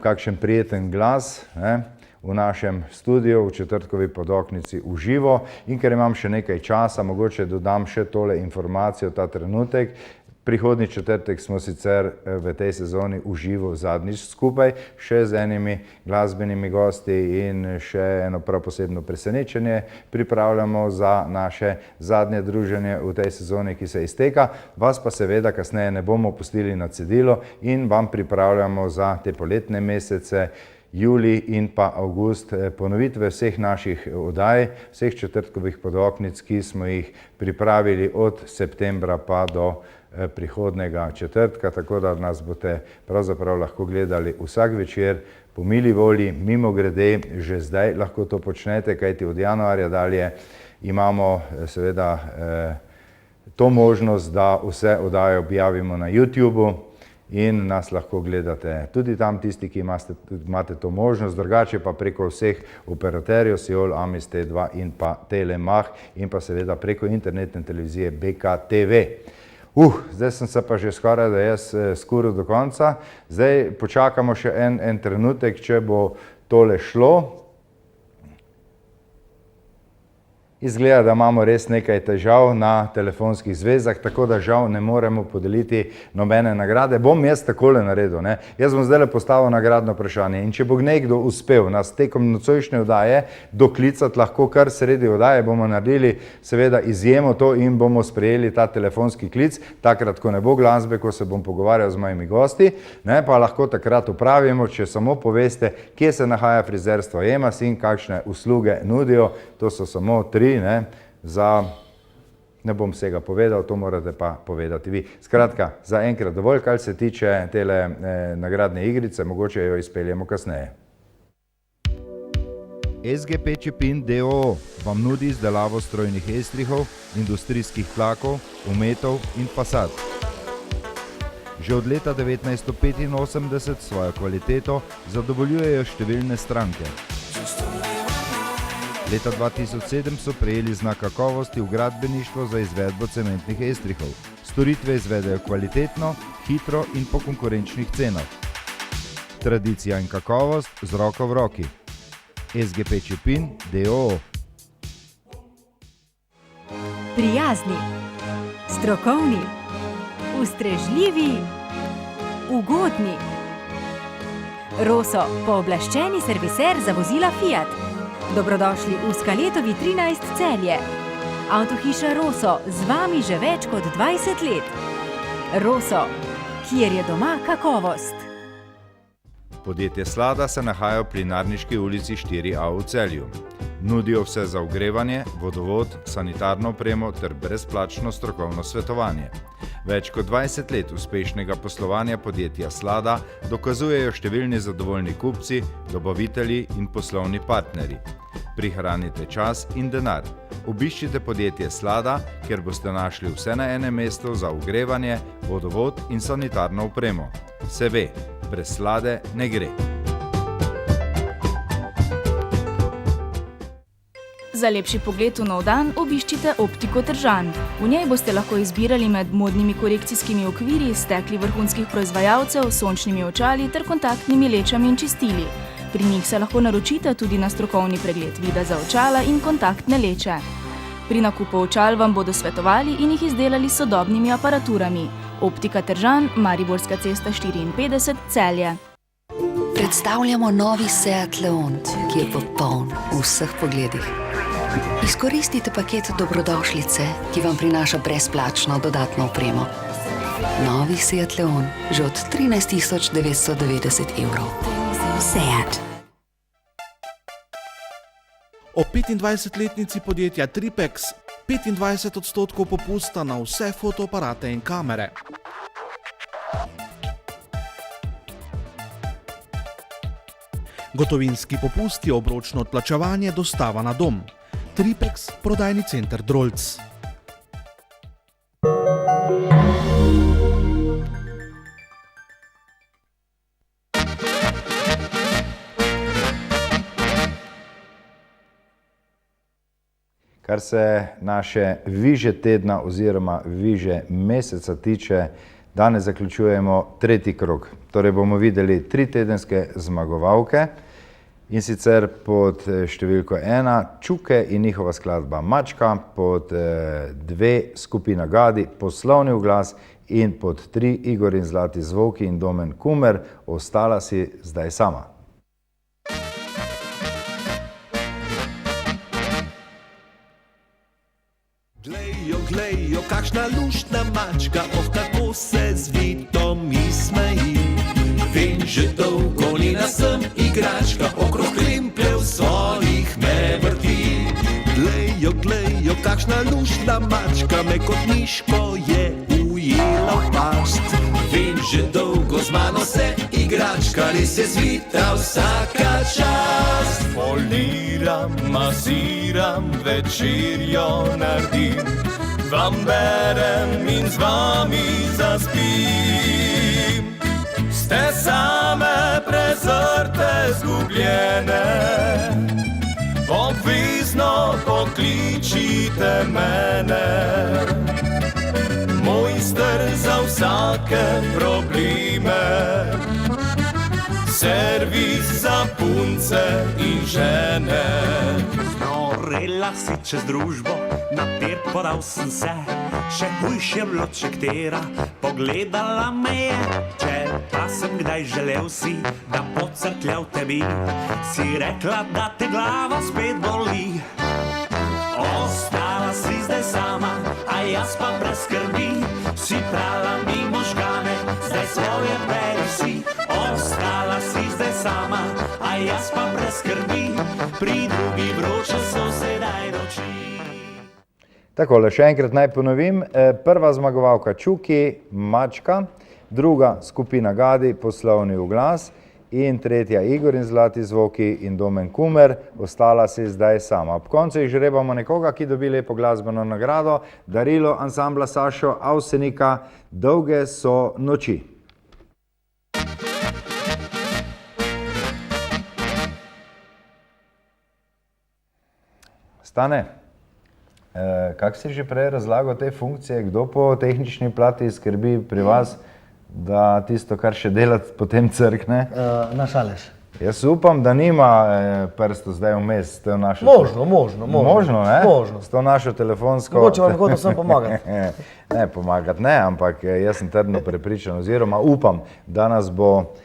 kakšen prijeten glas, ne, v našem studiu v Četrtkovi podoknici v živo. In ker imam še nekaj časa, mogoče dodam še tole informacijo ta trenutek. Prihodnji četrtek smo sicer v tej sezoni v živo zadnjič skupaj, še z enimi glasbenimi gosti in še eno prav posebno presenečenje pripravljamo za naše zadnje druženje v tej sezoni, ki se izteka. Vas pa seveda kasneje ne bomo pustili na cedilu in vam pripravljamo za te poletne mesece, julij in pa avgust, ponovitve vseh naših oddaj, vseh Četrtkovih podoknic, ki smo jih pripravili od septembra pa do prihodnega četrtka, tako da nas boste pravzaprav lahko gledali vsak večer po mili volji. Mimogrede, že zdaj lahko to počnete, kajti od januarja dalje imamo seveda to možnost, da vse oddaje objavimo na YouTubeu in nas lahko gledate tudi tam, tisti, ki imate to možnost, drugače pa preko vseh operaterjev Siol, Amis T2 in pa Telemach in pa seveda preko internetne televizije BKTV. Zdaj sem se pa že skoraj da jaz skuril do konca. Zdaj počakamo še en trenutek, če bo tole šlo. Izgleda, da imamo res nekaj težav na telefonskih zvezah, tako da žal ne moremo podeliti nobene nagrade. Bom jaz takole naredil, ne. Jaz bom zdaj postavil nagradno vprašanje in če bo nekdo uspel nas tekom nocojšnje oddaje doklicati lahko kar sredi oddaje, bomo naredili seveda izjemo to in bomo sprejeli ta telefonski klic, takrat, ko ne bo glasbe, ko se bom pogovarjal z mojimi gosti, ne, pa lahko takrat upravimo, če samo poveste, kje se nahaja frizerstvo Emas in kakšne usluge nudijo. To so samo 3, ne, ne bom vsega povedal, to morate pa povedati vi. Skratka, za enkrat dovolj, kar se tiče tele nagradne igrice, mogoče jo izpeljemo kasneje. SGP Čepin d.o.o. vam nudi izdelavo strojnih estrihov, industrijskih tlakov, umetov in fasad. Že od leta 1985 svojo kvaliteto zadovoljujejo številne stranke. Leta 2007 so prejeli znak kakovosti v gradbeništvo za izvedbo cementnih estrihov. Storitve izvedejo kvalitetno, hitro in po konkurenčnih cenah. Tradicija in kakovost z roko v roki. SGP Čepin d.o.o. Prijazni, strokovni, ustrežljivi, ugodni. Roso, pooblaščeni serviser za vozila Fiat. Dobrodošli v Skaletovi 13 Celje. Avtohiša Roso, z vami že več kot 20 let. Roso, kjer je doma kakovost. Podjetje Slada se nahaja v Plinarniški ulici 4A v Celju. Nudijo vse za ogrevanje, vodovod, sanitarno opremo ter brezplačno strokovno svetovanje. Več kot 20 let uspešnega poslovanja podjetja Slada dokazujejo številni zadovoljni kupci, dobavitelji in poslovni partnerji. Prihranite čas in denar. Obiščite podjetje Slada, kjer boste našli vse na enem mestu za ogrevanje, vodovod in sanitarno opremo. Se ve, brez Slade ne gre. Za lepši pogled v nov dan obiščite Optiko Tržan. V njej boste lahko izbirali med modnimi korekcijskimi okvirji, stekli vrhunskih proizvajalcev, sončnimi očali ter kontaktnimi lečami in čistili. Pri njih se lahko naročite tudi na strokovni pregled vida za očala in kontaktne leče. Pri nakupu očal vam bodo svetovali in jih izdelali s sodobnimi aparaturami. Optika Tržan, Mariborska cesta 54, Celje. Predstavljamo novi Seat Leon, ki je popoln v vseh pogledih. Izkoristite paket dobrodošlice, ki vam prinaša brezplačno dodatno opremo. Novi Seat Leon, že od 13 990 evrov. Seat. O 25-letnici podjetja Tripex 25% popusta na vse fotoaparate in kamere. Gotovinski popust je obročno odplačevanje, dostava na dom. Tripex, prodajni center Drolc. Kar se naše viže tedna oziroma viže meseca tiče, danes zaključujemo tretji krog. Torej bomo videli 3 tedenske zmagovalke in sicer pod številko 1 Čuke in njihova skladba Mačka, pod 2 skupina Gadi, Poslovni oglas in pod 3 Igor in Zlati zvoki in Domen Kumer, Ostala si zdaj sama. Glejo, kakšna luštna mačka, kako se z Vitom mi smeji. Vem, že dolgo ni nasem igračka, okrog krimpljev svojih me vrti. Glejo, kakšna luštna mačka, me kot miško je ujela v past. Vem, že dolgo z mano se igračka, res je zvita vsaka čast. Poliram, masiram, večerjo naredim, vam berem in z vami zaspim. Ste same, prezrte, zgubljene, obvezno pokličite mene. Mojster za vsake probleme, servis za punce in žene. Norela si čez družbo, na tir podal sem se, še hujš je bilo, če ktera pogledala me je. Če pa sem kdaj želel si, da pocrklja v tebi, si rekla, da te glava spet boli. Ostala si zdaj sama, a jaz pa brez skrbi, si prala mi možgane, zdaj svoje beri si. Ostala si zdaj sama, a jaz pa brez skrbi, pri drugi vroče so sedaj noči. Takole, še enkrat naj ponovim. Prva zmagovalka Čuki, Mačka, druga skupina Gadi, Poslovni oglas in tretja Igor in Zlati zvoki in Domen Kumer, Ostala si zdaj sama. Ob koncu izžrebamo nekoga, ki dobi lepo glasbeno nagrado, darilo ansambla Sašo Avsenika, Dolge so noči. Stane, kako si že prej razlagal te funkcije, kdo po tehnični plati skrbi pri vas, da tisto, kar še delati, potem crkne? Naš Aleš. Jaz upam, da nima prsto zdaj vmes s to našo... Možno, ne? Možno. S to našo telefonsko... Mogoče vam hotel sem pomagati. Ne, pomagati ne, ampak jaz sem trdno prepričan, oziroma upam, da nas bo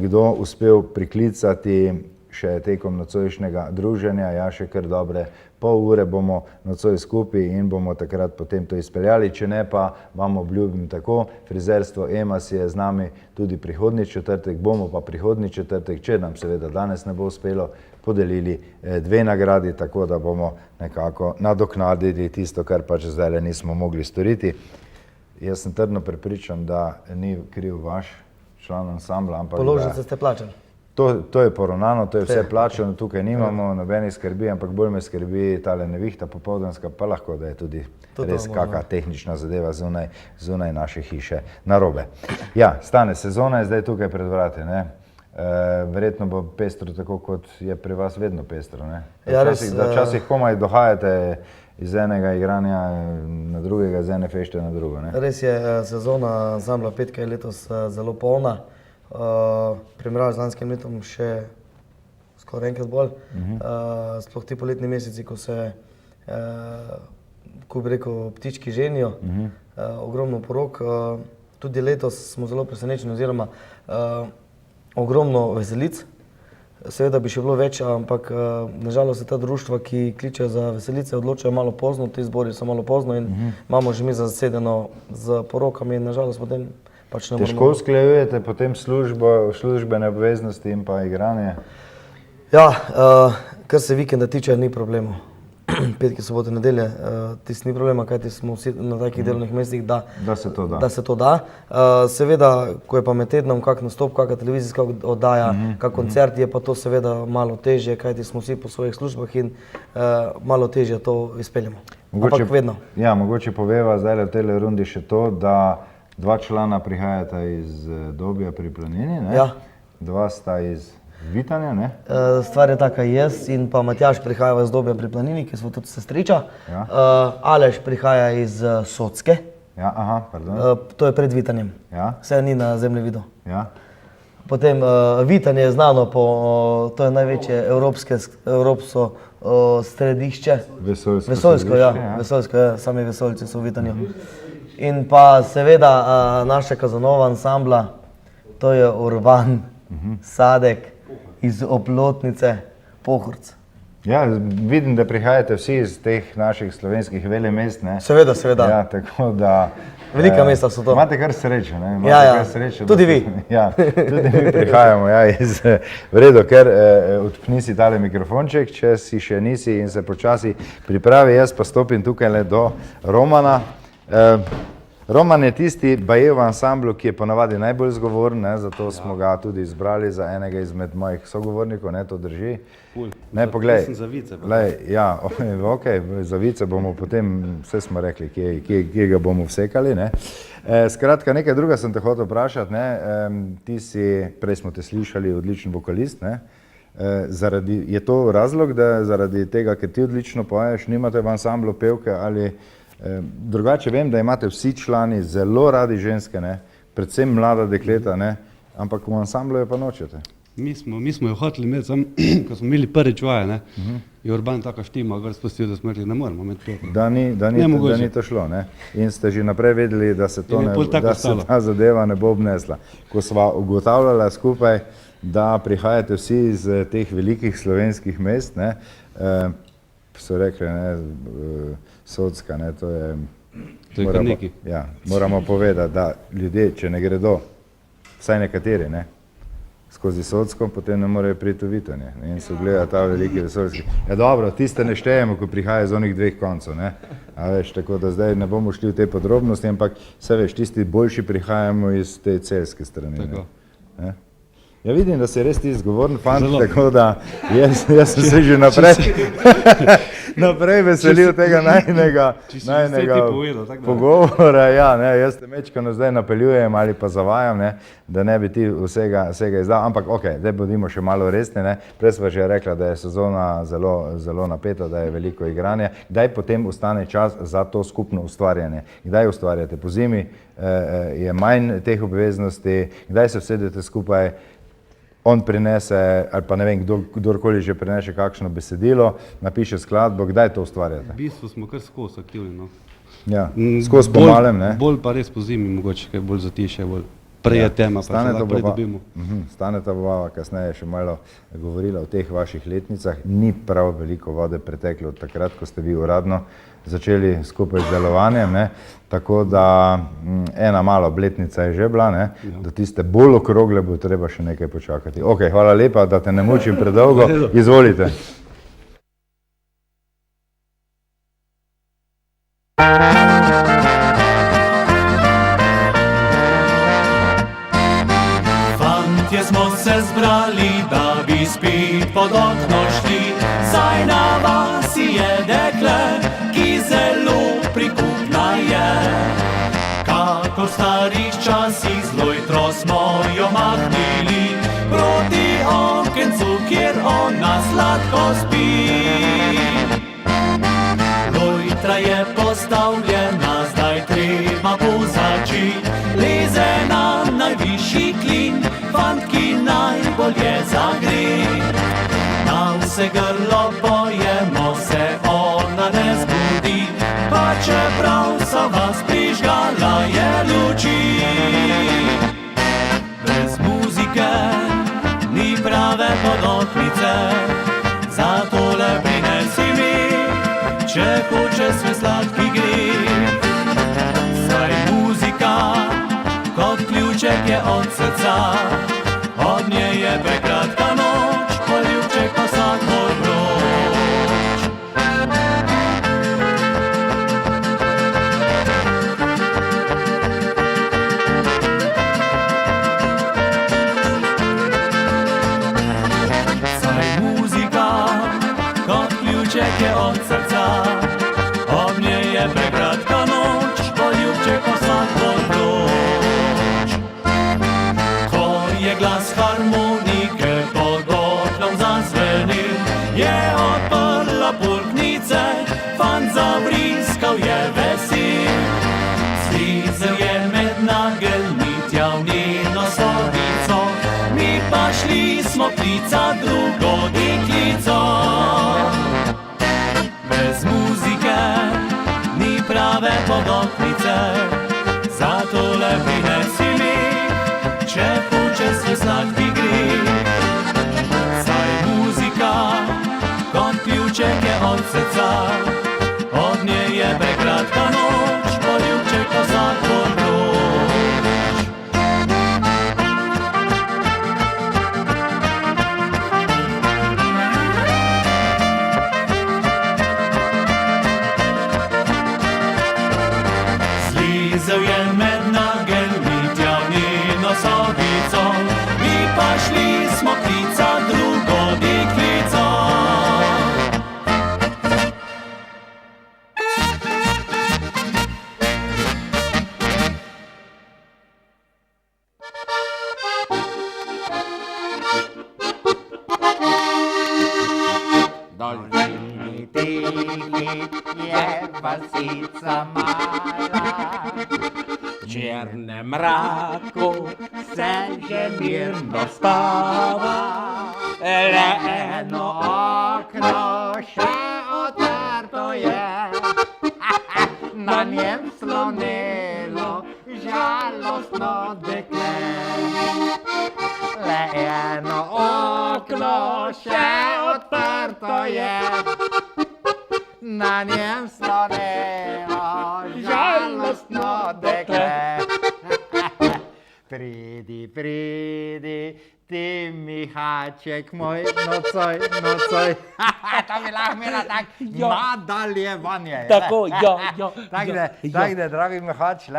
kdo uspel priklicati še tekom nocojšnjega druženja, ja, še kar dobre pol ure bomo nocoj skupaj in bomo takrat potem to izpeljali, če ne pa vam obljubim tako, frizerstvo Emas je z nami tudi prihodnji četrtek, bomo pa prihodnji četrtek, če nam seveda danes ne bo uspelo, podelili 2 nagradi, tako da bomo nekako nadoknadili tisto, kar pač zdaj nismo mogli storiti. Jaz sem trdno prepričan, da ni kriv vaš član ansambla, ampak Položnice ste plačali. To je poravnano, to je vse plačano, tukaj nimamo nobenih skrbi, ampak bolj me skrbi tale nevihta popoldanska, pa lahko, da je tudi res kakšna tehnična zadeva zunaj naše hiše narobe. Ja, Stane, sezona je zdaj tukaj pred vrati, ne? Verjetno bo pestro tako, kot je pri vas vedno pestro, ne? Da včasih komaj dohajate iz enega igranja na drugega, iz ene fešte na drugo, ne? Res je, sezona ansambla Petka je letos zelo polna. Primerjavi z lanskim letom še skoraj enkrat bolj. Sploh ti poletni meseci, ko se ko bi rekel, ptički ženijo, ogromno porok. Tudi letos smo zelo presenečeni, oziroma ogromno veselic. Seveda bi še bilo več, ampak nažalost se ta društva, ki kličejo za veselice, odločajo malo pozno, ti zbori so malo pozno in imamo že mi zasedeno z porokami in nažalost potem pač ne moremo. Težko usklajujete potem službene obveznosti in pa igranje? Ja, kar se vikenda tiče, ni problemov. Petki, sobote, nedelje, tisti ni problema, kajti smo vsi na takih delovnih mestih, da se to da. Seveda, ko je pa med tednom kak nastop, kakšna televizijska oddaja, kak koncert, je pa to seveda malo težje, kajti smo vsi po svojih službah in malo težje to izpeljamo. Ampak vedno. Ja, mogoče poveva zdaj v tej rundi še to, da 2 člana prihajata iz Dobja pri Planini, ne? Ja. 2 sta iz Vitanja, ne? Stvar je taka, jaz in pa Matjaž prihajava iz Dobja pri Planini, ki smo tudi sestriča. Ja. Aleš prihaja iz Socke. Ja, aha, pardon. To je pred Vitanjem. Ja. Vse ni na zemljevidu. Ja. Potem Vitanje je znano po, to je največje evropsko središče. Vesoljsko, ja. Vesoljsko, ja. Sami vesoljci so v Vitanju. In pa seveda naša Kazanova ansambla, to je Urban, Sadek, iz Oplotnice, Pohorc. Ja, vidim, da prihajate vsi iz teh naših slovenskih velemest, ne? Seveda, seveda. Ja, tako da... Velika mesta so to. Imate kar srečo, ne? Ja, tudi vi. Ja, tudi mi prihajamo, ja, iz... V redu, ker odpni si tale mikrofonček, če si še nisi in se počasi pripravi, jaz pa stopim tukaj le do Romana. Roman je tisti baje v ansamblu, ki je ponavadi najbolj zgovoren, zato smo ga tudi izbrali za enega izmed mojih sogovornikov, ne, to drži. Ne, poglej, ja, ok, za vice bomo potem, vse smo rekli, kje ga bomo vsekali, ne. Skratka, nekaj druga sem te hotel vprašati, ne, ti si, prej smo te slišali, odličen vokalist, ne. Je to razlog, da zaradi tega, ker ti odlično poješ, nimate v ansamblu pevke ali... Drugače vem, da imate vsi člani zelo radi ženske, ne? Predvsem mlada dekleta, ne? Ampak v ansamblu jo pa nočete. Mi smo jo hoteli imeti, ko smo imeli prvič vaje, ne? Je Urban taka štima gor spustil, da smo rekli, ne moramo imeti pevke. Da ni to šlo, ne? In ste že naprej vedeli, da se ta zadeva ne bo obnesla. Ko sva ugotavljala skupaj, da prihajate vsi iz teh velikih slovenskih mest, ne? So rekli, ne, Socka, ne, to je... To je kar neki. Ja, moramo povedati, da ljudje, če ne gredo, vsaj nekateri, ne, skozi Socko, potem ne morejo priti v Vitanje, ne, in se ogleda ta veliki vesoljski. Ja dobro, tiste ne štejemo, ko prihaja z onih 2 koncov, ne, a veš, tako da zdaj ne bomo šli v te podrobnosti, ampak se veš, tisti boljši prihajamo iz te celske strani, ne. Ja, vidim, da si res ti zgovoren fant, tako da jaz sem se že naprej veselil tega najnega pogovora. Ja, ne, jaz te mečkano zdaj napeljujem ali pa zavajam, ne, da ne bi ti vsega izdal, ampak ok, zdaj bodimo še malo resni, ne. Prej sva že rekla, da je sezona zelo napeta, da je veliko igranja. Kdaj potem ostane čas za to skupno ustvarjanje? Kdaj ustvarjate? Po zimi je manj teh obveznosti, kdaj se vsedete skupaj? On prinese, ali pa ne vem, kdorkoli že prinese kakšno besedilo, napiše skladbo, kdaj to ustvarjate? V bistvu smo kar skozi aktivni, no. Ja, skozi po malem, ne? Bolj pa res po zimi mogoče, kaj bolj zatiše, bolj prej je tema, pa se lahko prej dobimo. Staneta bova kasneje še malo govorila o teh vaših letnicah. Ni prav veliko vode preteklo od takrat, ko ste vi uradno začeli skupaj z delovanjem, ne? Tako da ena mala obletnica je že bila, ne? Do tiste bolj okrogle bo treba še nekaj počakati. Ok, hvala lepa, da te ne mučim predolgo. Izvolite. Fantje smo se zbrali, da bi spet pod okno šli. Saj na vasi je dekle, ki zelo prikupna je. Kako v starih časih zelo jutro smo jo mahnili proti okencu, kjer ona sladko spi. Lojtra je postavljena, zdaj treba pozači, leze na najvišji klin, fant, ki najbolje zagre. Na vse grlo bojemo se, ona ne zgodi. daje luči. Brez muzike ni prave podobnice, zato le prinesi mi, če hočeš svoj sladki grih. Saj muzika kot ključek je od srca, od nje je prekratka noč, poljubček pa vsako vroč. Saj muzika kot ključek je od srca, od nje je prekratka noč, poljubček pa vsako vroč. Ko je glas harmonike pod oknom zazvenil, je odprla pultnice, fant zavriskal je vesil. Zlizel je med nageljni tja v njeno sobico, mi pa šli smo klicat drugo deklico. Brez muzike ni prave podobnice, zato le prinesi mi, če hočeš svoj sladki grih. Saj muzika kot ključek je od srca, od nje je prekratka noč, poljubček pa vsako vroč. Zlizel je med nageljni tja v njeno sobico, mi pa šli smo klicat drugo deklico. Dolžini tihih je vasica mala, v črnem mraku se že mirno spava. Le eno okno še odprto je, na njem slonelo žalostno dekle. Le eno okno še odprto je, na njem slonelo žalostno dekle. Pridi, pridi, ti Mihaček moj, nocoj, nocoj. To bi lahko imela tak nadaljevanje. Tako, ja. Tako, dragi Mihač,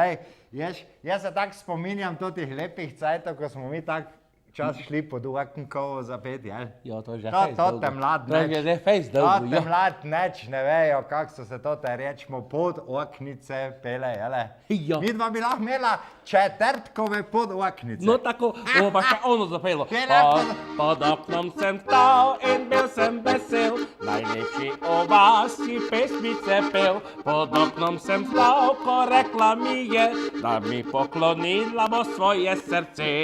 jaz se tako spominjam totih lepih cajtov, ko smo mi tako čas šli pod Okenkovo zapet, jel? Ja, to je že fejst dolgo. Tote mlad To je neč. že fejst dolgo, Tote ja. mlad neč ne vejo, kako so se tote rečemo pod oknice pele, jele? Ja. Midva bi lahko imela četrtkove pod oknice. No tako, bomo pa še ono zapelo. Kaj lahko? Pod oknom sem stal in bil sem vesel, najlepši o vasi pesmice pel. Pod oknom sem stal, ko rekla mi je, da mi poklonila bo svoje srce.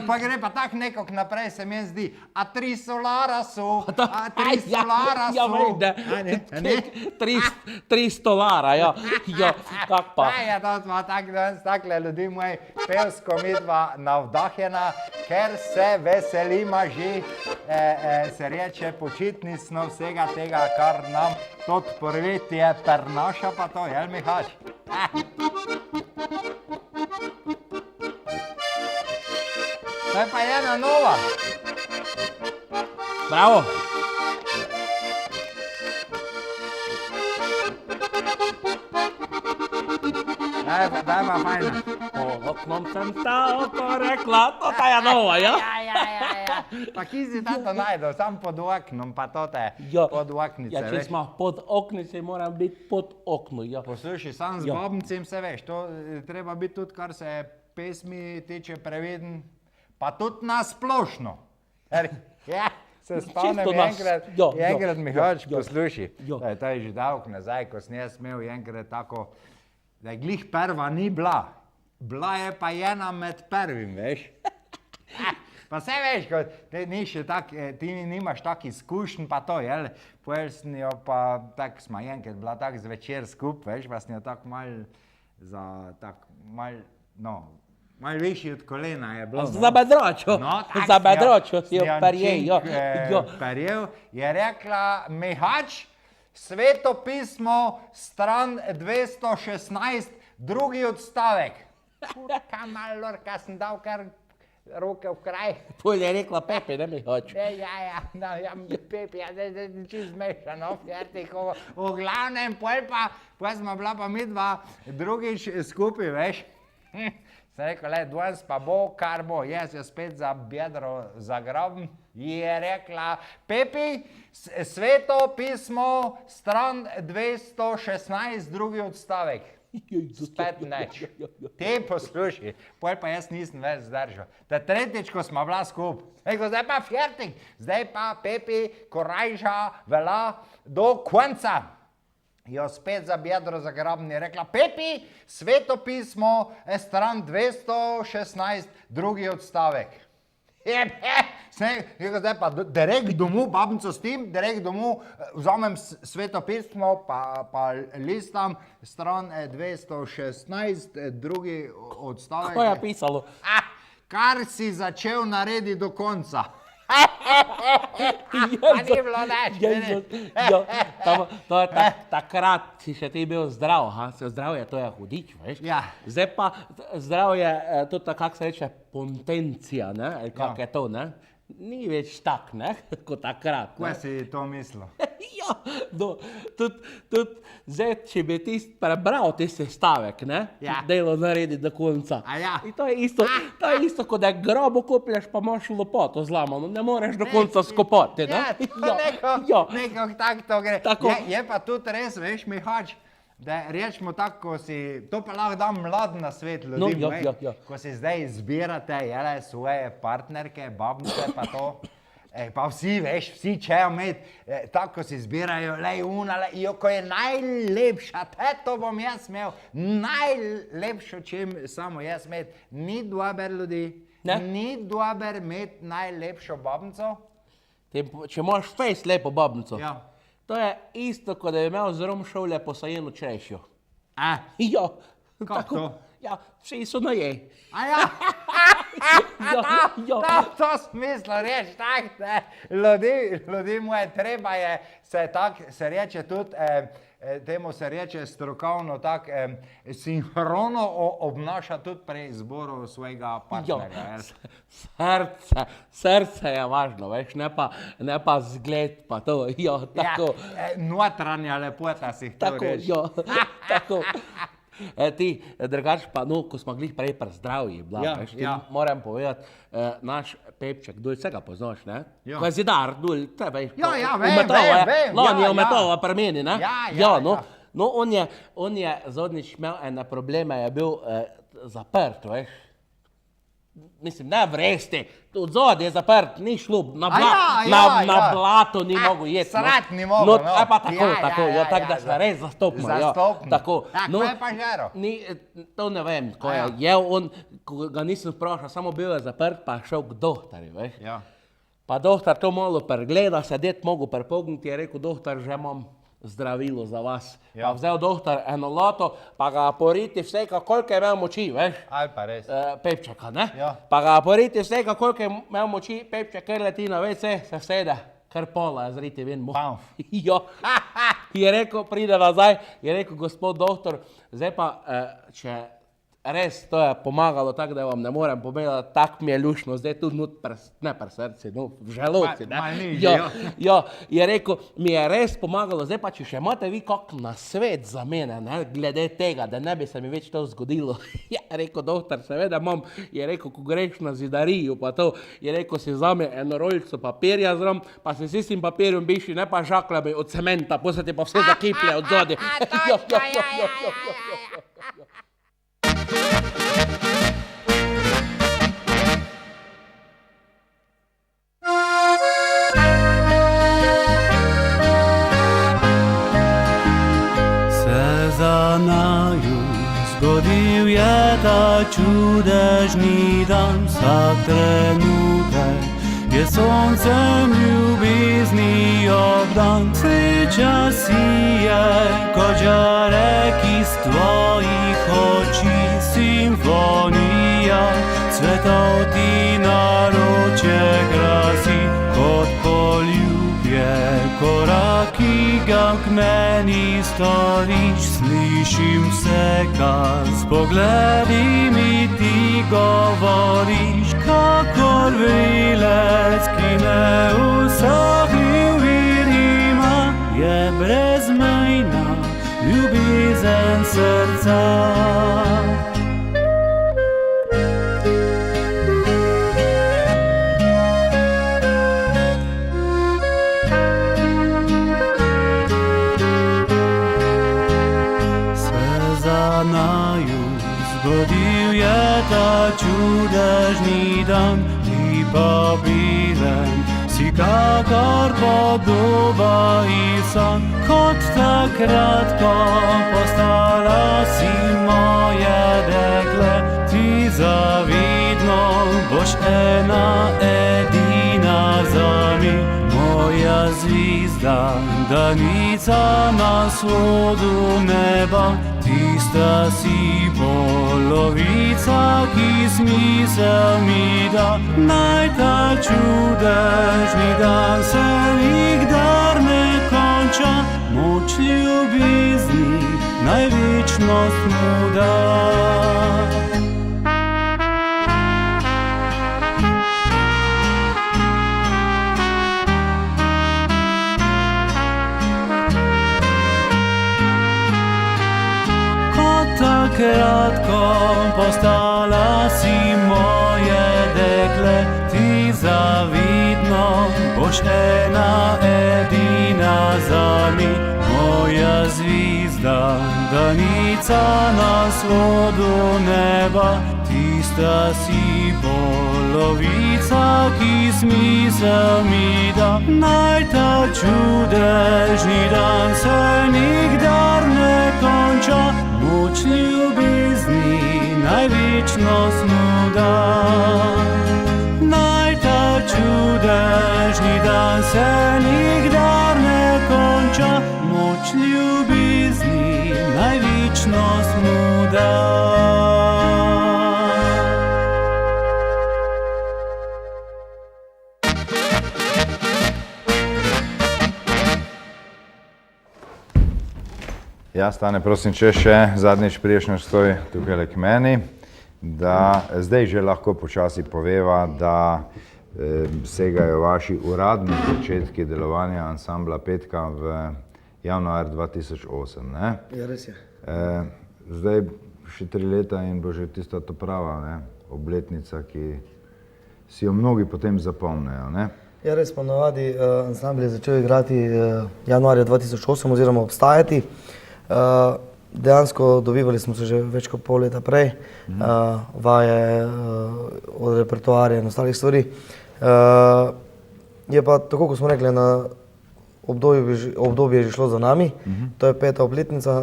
Pa gre pa tako nekako naprej, se mi zdi. A tri solara so, a tri solara so. Ja, vejde, 300 lara, ja. Ja, kak pa. Ja, to smo takle ljudi moji pevsko midva navdahjena, ker se veselima že, se reče počitnicno vsega tega, kar nam tot porvetje prinaša pa to, jel Mihač? To je pa ena nova. Bravo. Daj pa fajna. Pod oknom sem stal, ko rekla, to ta je nova, ja? Ja. Pa kje si tato najdel, sam pod oknom, pa tote pod oknice, Ja, če veš? smo pod oknice, moram biti pod okno, ja. Poslušaj, sam z Ja. babncem se veš, to treba biti tudi, kar se pesmi tiče, previden, pa tudi nasplošno. Ja, se spomnim Čisto enkrat Mihač, ja. poslušaj, Ja. to je že dolgo nazaj, ko sem jaz imel enkrat tako, da je glih prva ni bila, bila je pa ena med prvim, veš. Pa se veš, ko ni še tak, ti nimaš tak izkušenj, pa to, jel? Pojel sem jo pa, tak smo enkrat bila tak zvečer skup, veš, pa sem jo tako malo za tak mal višji od kolena je bilo. Za bedročo, za bedročo si jo prijel. Prijel je rekla, Mihač, svetopismo, stran 216, drugi odstavek. Kurka malorka, sem dal kar roke v kraj. Pol je rekla Pepe, ne Mihač. Ja, Pepe, čist zmešano, v glavnem, pol smo bila pa midva drugič skupaj, veš. Sem rekel, danes pa bo, kar bo, jaz jo spet za bedro zagrabim. Je rekla, Pepi, sveto pismo, stran 216, drugi odstavek. Spet neč. Te posluši, pol pa jaz nisem več zdržal. Ta tretjič, ko smo bila skup, rekel, zdaj pa fertik, zdaj pa Pepi, korajža, vela do konca. Jo spet za bedro zagrabim je rekla, Pepi, sveto pismo, stran 216, drugi odstavek. Rekel, zdaj pa direkt domov, babnico s tim, direkt domov, vzamem sveto pismo, pa listam, stran 216, drugi odstavek. Kako je pisalo? Kar si začel narediti do konca. Pa ni bilo neč. Takrat si še ti bil zdrav, zdravje to je hudič, veš? Ja. Zdaj pa zdravje, to tako, kako se reče, potencija, ne? Kako je to, ne? Ni več tak, ne? Kot takrat. Kaj si to mislil? Ja, tudi zdaj, če bi ti prebral ti sestavek, ne? Delo naredi do konca. In to je isto, kot da grobo koplješ, pa imaš lopoto zlamano, ne moreš do konca skopati, ne? Nekako tako to gre. Je pa tudi res, veš, Mihač, da rečemo tako, ko si, to pa lahko dam mlad na svet ljudem, ko si zdaj izbirate svoje partnerke, babnice pa to, pa vsi, veš, vsi čejo imeti, tako ko si izbirajo, ko je najlepša, to bom jaz imel, najlepšo, čim samo jaz imeti, ni dober ljudi, ni dober imeti najlepšo babnico. Če imaš fejst lepo babnico. To je isto, kot da je imel z romšovlje posajeno češjo. Ja. Kako to? Ja, vsi so na jej. To smislo reči, tako, ne. Ljudi moje treba je, se reče tudi, temu se reče strokovno tako, sinhrono obnaša tudi pri izboru svojega partnerja. Srce je važno, veš, ne pa zgled pa to, tako. Notranja lepota si to reči. Tako. Ti, drugač pa, ko smo glih prej pri zdravji, veš, ti moram povedati, naš Pepček, dulj, vsega poznaš, ne? Ko je zidar, dulj, tebe, vem. Lani je umetova pri meni, ne? No, on je zadnjič imel ene probleme, je bil zaprt, veš. Mislim, ne vresti, od zodi je zaprt, ni šlo, na blato ni mogo jeti. Srat ni mogo, no. Pa tako, tako da se res zastopimo. Tako je pa žero. To ne vem, ko je jel on, ko ga nisem vprašal, samo bil je zaprt, pa je šel k dohtarju, veš. Pa dohtar to malo pregleda, sedet mogo prepogniti, je rekel, dohtar, že imam zdravilo za vas. Pa vzel dohtar eno loto, pa ga poriti vsega, koliko je imel moči, veš? Ali pa res. Pepčeka, ne? Pa ga poriti vsega, koliko je imel moči, Pepček, ker leti na WC, se vsede, kar pola je zriti ven. Je rekel, pride nazaj, je rekel, gospod doktor, zdaj pa, če res to je pomagalo tako, da vam ne morem povedati, tako mi je lušno, zdaj tudi ne pri srci, no, v želodci, ne? Je rekel, mi je res pomagalo, zdaj pa, če še imate vi kak nasvet za mene, ne, glede tega, da ne bi se mi več to zgodilo. Je rekel, doktor, seveda imam, je rekel, ko greš na zidarijo, pa to, je rekel, si vzame eno rolico papirja zram, pa si s tistim papirjem biši, ne pa žaklabi od cementa, potem ti pa vse zakiplje od zodi. Se za naju zgodil je ta čudežni dan, vsak trenutek je soncem ljubezni obdan. Sreča si je, kot žarek iz tvojih oči. ki ga k meni storiš, slišim vse, kar s pogledi mi ti govoriš, kakor vrilec, ki ne usahljiv vir ima, je brezmejna ljubezen srca. Zgodil je ta čudežni dan, ti pa bilen, si kakor podoba Isa, kot takrat, ko postala si moje dekle, ti zavidno boš ena edina zami, moja zvizda, danica na shodu neba, tista si polovica, ki smisel mi da. Naj ta čudežni dan se nikdar ne konča, moč ljubezni naj večnost mu da. Takrat, ko postala si moje dekle, ti zavidno boš ena edina zami, moja zvizda, danica na shodu neba, tista si polovica, ki smisel mi da. Naj ta čudežni dan se nikdar ne konča, moč ljubezni naj večnost mu da. Naj ta čudežni dan se nikdar ne konča, moč ljubezni naj večnost mu da. Ja, Stane, prosim, če še zadnjič priješ naš stoj tukaj k meni, da zdaj že lahko počasi poveva, da segajo vaši uradni začetki delovanja ansambla Petka v januar 2008, ne? Ja, res je. Zdaj še 3 leta in bo že tista to prava, ne? Obletnica, ki si jo mnogi potem zapomnejo, ne? Ja, res, ponavadi ansambl je začel igrati januarja 2008 oziroma obstajati. Dejansko dobivali smo se že več kot pol leta prej, vaje od repertoarja in ostalih stvari. Je pa tako, kot smo rekli, na obdobje je že šlo za nami, to je 5. obletnica,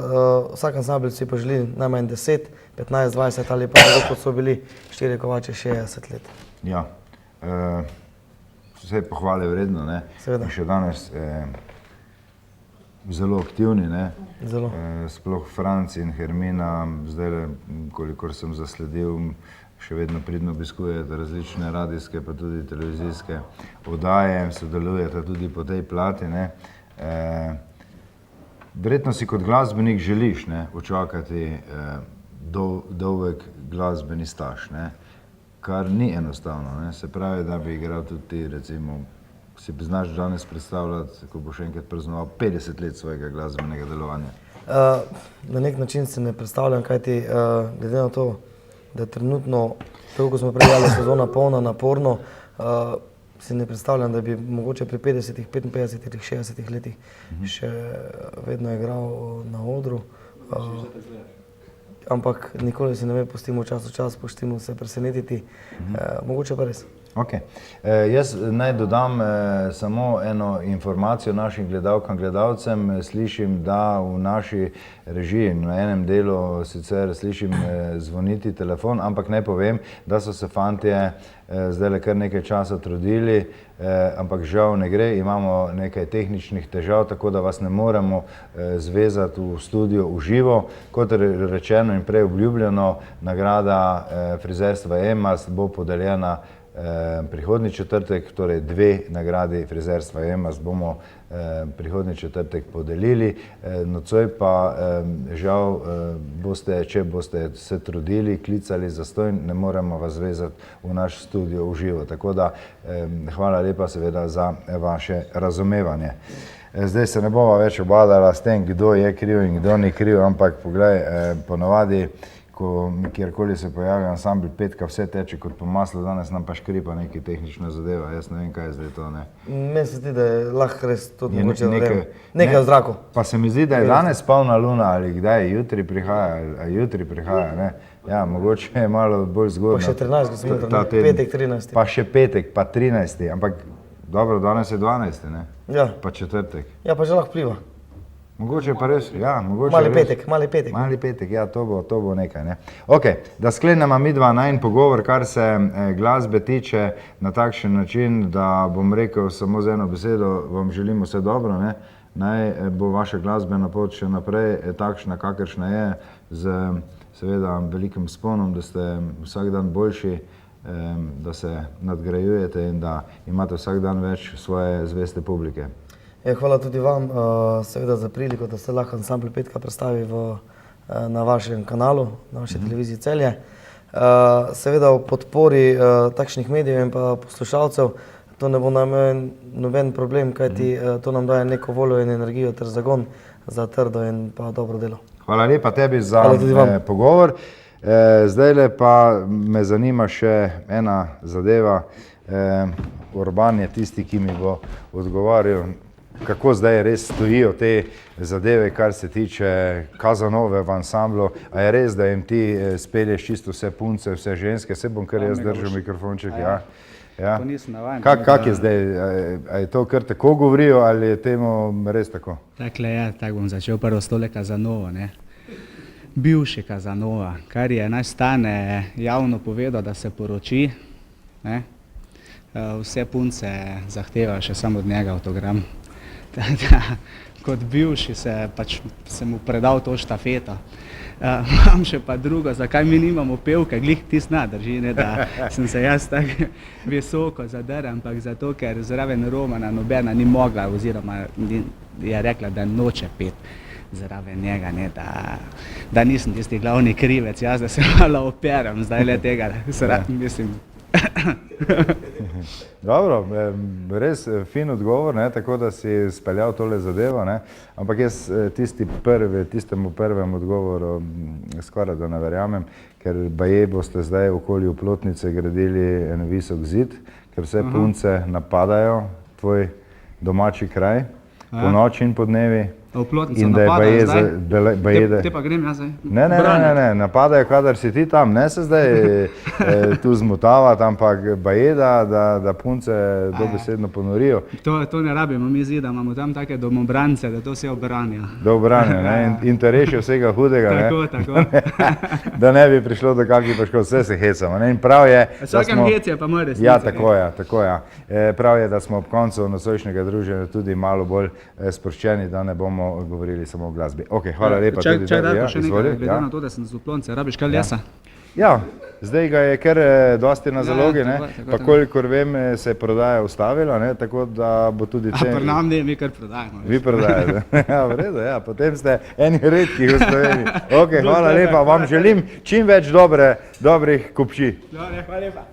vsak ansambl si pa želi najmanj 10, 15, 20 ali pa tako, kot so bili Štirje kovači 60 let. Ja, vse pohvale vredno, ne? Seveda. In še danes zelo aktivni, ne? Zelo. Sploh Franc in Hermina, zdaj, kolikor sem zasledil, še vedno pridno obiskujete različne radijske pa tudi televizijske oddaje, sodelujete tudi po tej plati, ne? Verjetno si kot glasbenik želiš, ne, očakati dolg glasbeni staž, ne? Kar ni enostavno, ne? Se pravi, da bi igral tudi ti, recimo, si znaš danes predstavljati, ko boš enkrat praznoval 50 let svojega glasbenega delovanja? Na nek način se ne predstavljam, kajti glede na to, da je trenutno, tako kot smo prej sezona polna, naporno, si ne predstavljam, da bi mogoče pri 50, 55, 60 letih še vedno igral na odru. Ampak nikoli si ne pustimo čas v čas, pustimo se presenetiti, mogoče pa res. Ok. Jaz naj dodam samo eno informacijo našim gledalkam, gledalcem. Slišim, da v naši režiji na enem delu sicer slišim zvoniti telefon, ampak naj povem, da so se fantje zdajle kar nekaj časa trudili, ampak žal ne gre, imamo nekaj tehničnih težav, tako da vas ne moremo zvezati v studio v živo. Kot rečeno in prej obljubljeno, nagrada frizerstva EMAS bo podeljena prihodnji četrtek, torej 2 nagradi frizerstva EMAS bomo prihodnji četrtek podelili. Nocoj pa žal boste, če boste se trudili, klicali zastonj, ne moremo vas vezati v naš studio v živo. Tako da hvala lepa seveda za vaše razumevanje. Zdaj se ne bova več obadala s tem, kdo je kriv in kdo ni kriv, ampak poglej, ponovadi, ko kjerkoli se pojavi ansambl Petka, vse teče kot po maslu, danes nam pa škripa nekaj tehnična zadeva, jaz ne vem, kaj je zdaj to, ne. Meni se zdi, da je lahko res tudi mogoče nekaj v zraku. Pa se mi zdi, da je danes polna luna, ali kdaj, jutri prihaja, ne. Ja, mogoče je malo bolj zgodno. Pa še 13, ko sem jutro, petek 13. Pa še petek, pa 13, ampak dobro, danes je 12, ne. Ja. Pa četrtek. Ja, pa že lahko pliva. Mogoče pa res, ja, mogoče Mali res. petek. Mali petek, ja, to bo nekaj, ne. Ok, da sklenemo midva najin pogovor, kar se glasbe tiče na takšen način, da bom rekel samo z eno besedo, vam želim vse dobro, ne. Naj bo vaša glasbena pot še naprej takšna, kakršna je, z seveda velikim sponom, da ste vsak dan boljši, da se nadgrajujete in da imate vsak dan več svoje zveste publike. Hvala tudi vam, seveda za priliko, da se lahko ansambl Petka predstavi na vašem kanalu, na vaši televiziji Celje. Seveda v podpori takšnih medijev in pa poslušalcev, to ne bo noben problem, kajti to nam daje neko voljo in energijo ter zagon za trdo in pa dobro delo. Hvala lepa tebi za pogovor. Zdajle pa me zanima še ena zadeva. Urban je tisti, ki mi bo odgovarjal, kako zdaj res stojijo te zadeve, kar se tiče Kazanove v ansamblu. A je res, da jim ti spelješ čisto vse punce, vse ženske? Se bom kar jaz držal mikrofonček, ja. To nisem navajen. Kak je zdaj? A je to kar tako govorijo ali je temu res tako? Takle je, tako bom začel prvo s tole Kazanovo, ne. Bivši Kazanova, kar je naš Stane javno povedal, da se poroči, ne. Vse punce zahtevajo še samo od njega avtogram. Kot bivši se mu predal to štafeto. Imam še pa drugo, zakaj mi nimamo pevke, glih tis nadrži, ne, da sem se jaz tako visoko zadrl, ampak zato, ker zraven Romana nobena ni mogla, oziroma je rekla, da noče pet zraven njega, ne, da nisem tisti glavni krivec, jaz da se malo operam, zdaj le tega, mislim. Dobro, res fin odgovor, ne, tako da si speljal tole zadevo, ne, ampak jaz tistemu prvem odgovoru skoraj da ne verjamem, ker baje boste zdaj okoli Oplotnice gradili en visok zid, ker vse punce napadajo tvoj domači kraj, po noči in po dnevi. Oplotnica napadajo zdaj? Te pa grem jaz zdaj? Ne, napadajo, kadar si ti tam, ne se zdaj tu zmotavati, ampak bajeda, da punce dobesedno ponorijo. To ne rabimo, mi zida, imamo tam take domobrance, da to vse obranijo. Da obranijo, ne, in te rešijo vsega hudega, ne. Tako. Da ne bi prišlo do kakih poškodb, vse se hecamo, ne, in prav je, da smo... Vsakem hec je pa moj resnica. Ja, tako je. Prav je, da smo ob koncu nocojšnjega druženja tudi malo bolj sproščeni, da ne bomo govorili samo o glasbi. Ok, hvala lepa tudi tebi. Čaj, Darko, še nekaj, glede na to, da sem z Oplonce, rabiš kaj lesa? Ja, zdaj ga je kar dosti na zalogi, ne, pa kolikor vem, se je prodaja ustavila, ne, tako da bo tudi A pri nam ne, mi kar prodajamo. Vi prodajate, ja, v redu, ja, potem ste eni redkih v Sloveniji. Ok, hvala lepa, vam želim čim več dobrih kupči. Dobre, hvala lepa.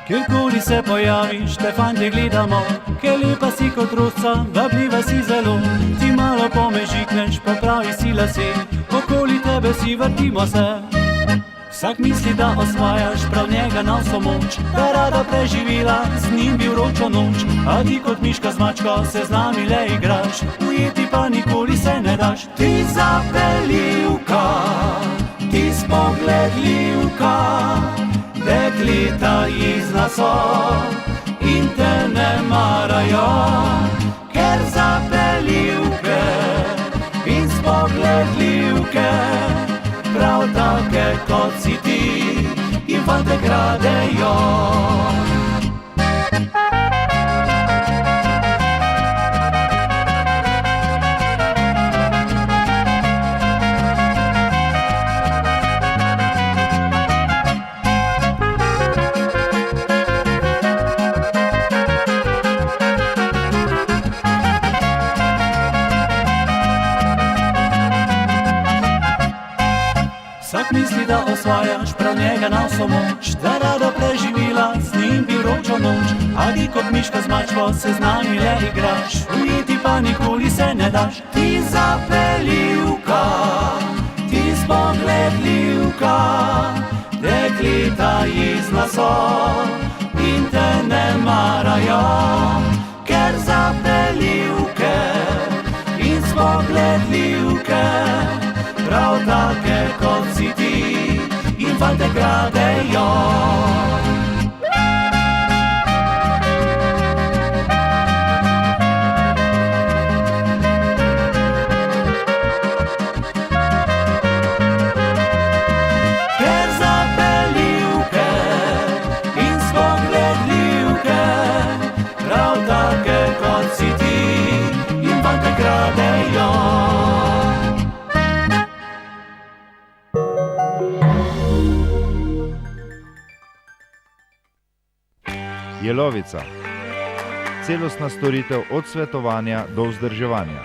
Kjerkoli se pojaviš, te fantje gledamo, ker lepa si kot rožca, vabljiva si zelo. Ti malo pomežikneš, popravi si lase, okoli tebe si vrtimo se. Vsak misli, da osvajaš prav njega na vso moč, da rada preživela z njim bi vročo noč. A ti kot miška z mačko se z nami le igraš, ujeti pa nikoli se ne daš. Ti zapeljivka, ti spogledljivka, deklita jih zna so in te ne marajo, ker zapeljivke in spogledljivke, prav take kot si ti, in fante kradejo. Vsak misli, da osvajaš prav njega na vso moč, da rado preživila z njim bi vročo noč. Ali kot miška z mačko se z nami le igraš, ujeti pa nikoli se ne daš. Ti zapeljivka, ti spogledljivka, dekleta jezna so in te ne marajo, ker zapeljivke in spogledljivke prav take kot si ti in fante kradejo. Ker zapeljivke in spogledljivke prav take kot si ti in fante kradejo. Jelovica. Celostna storitev od svetovanja do vzdrževanja.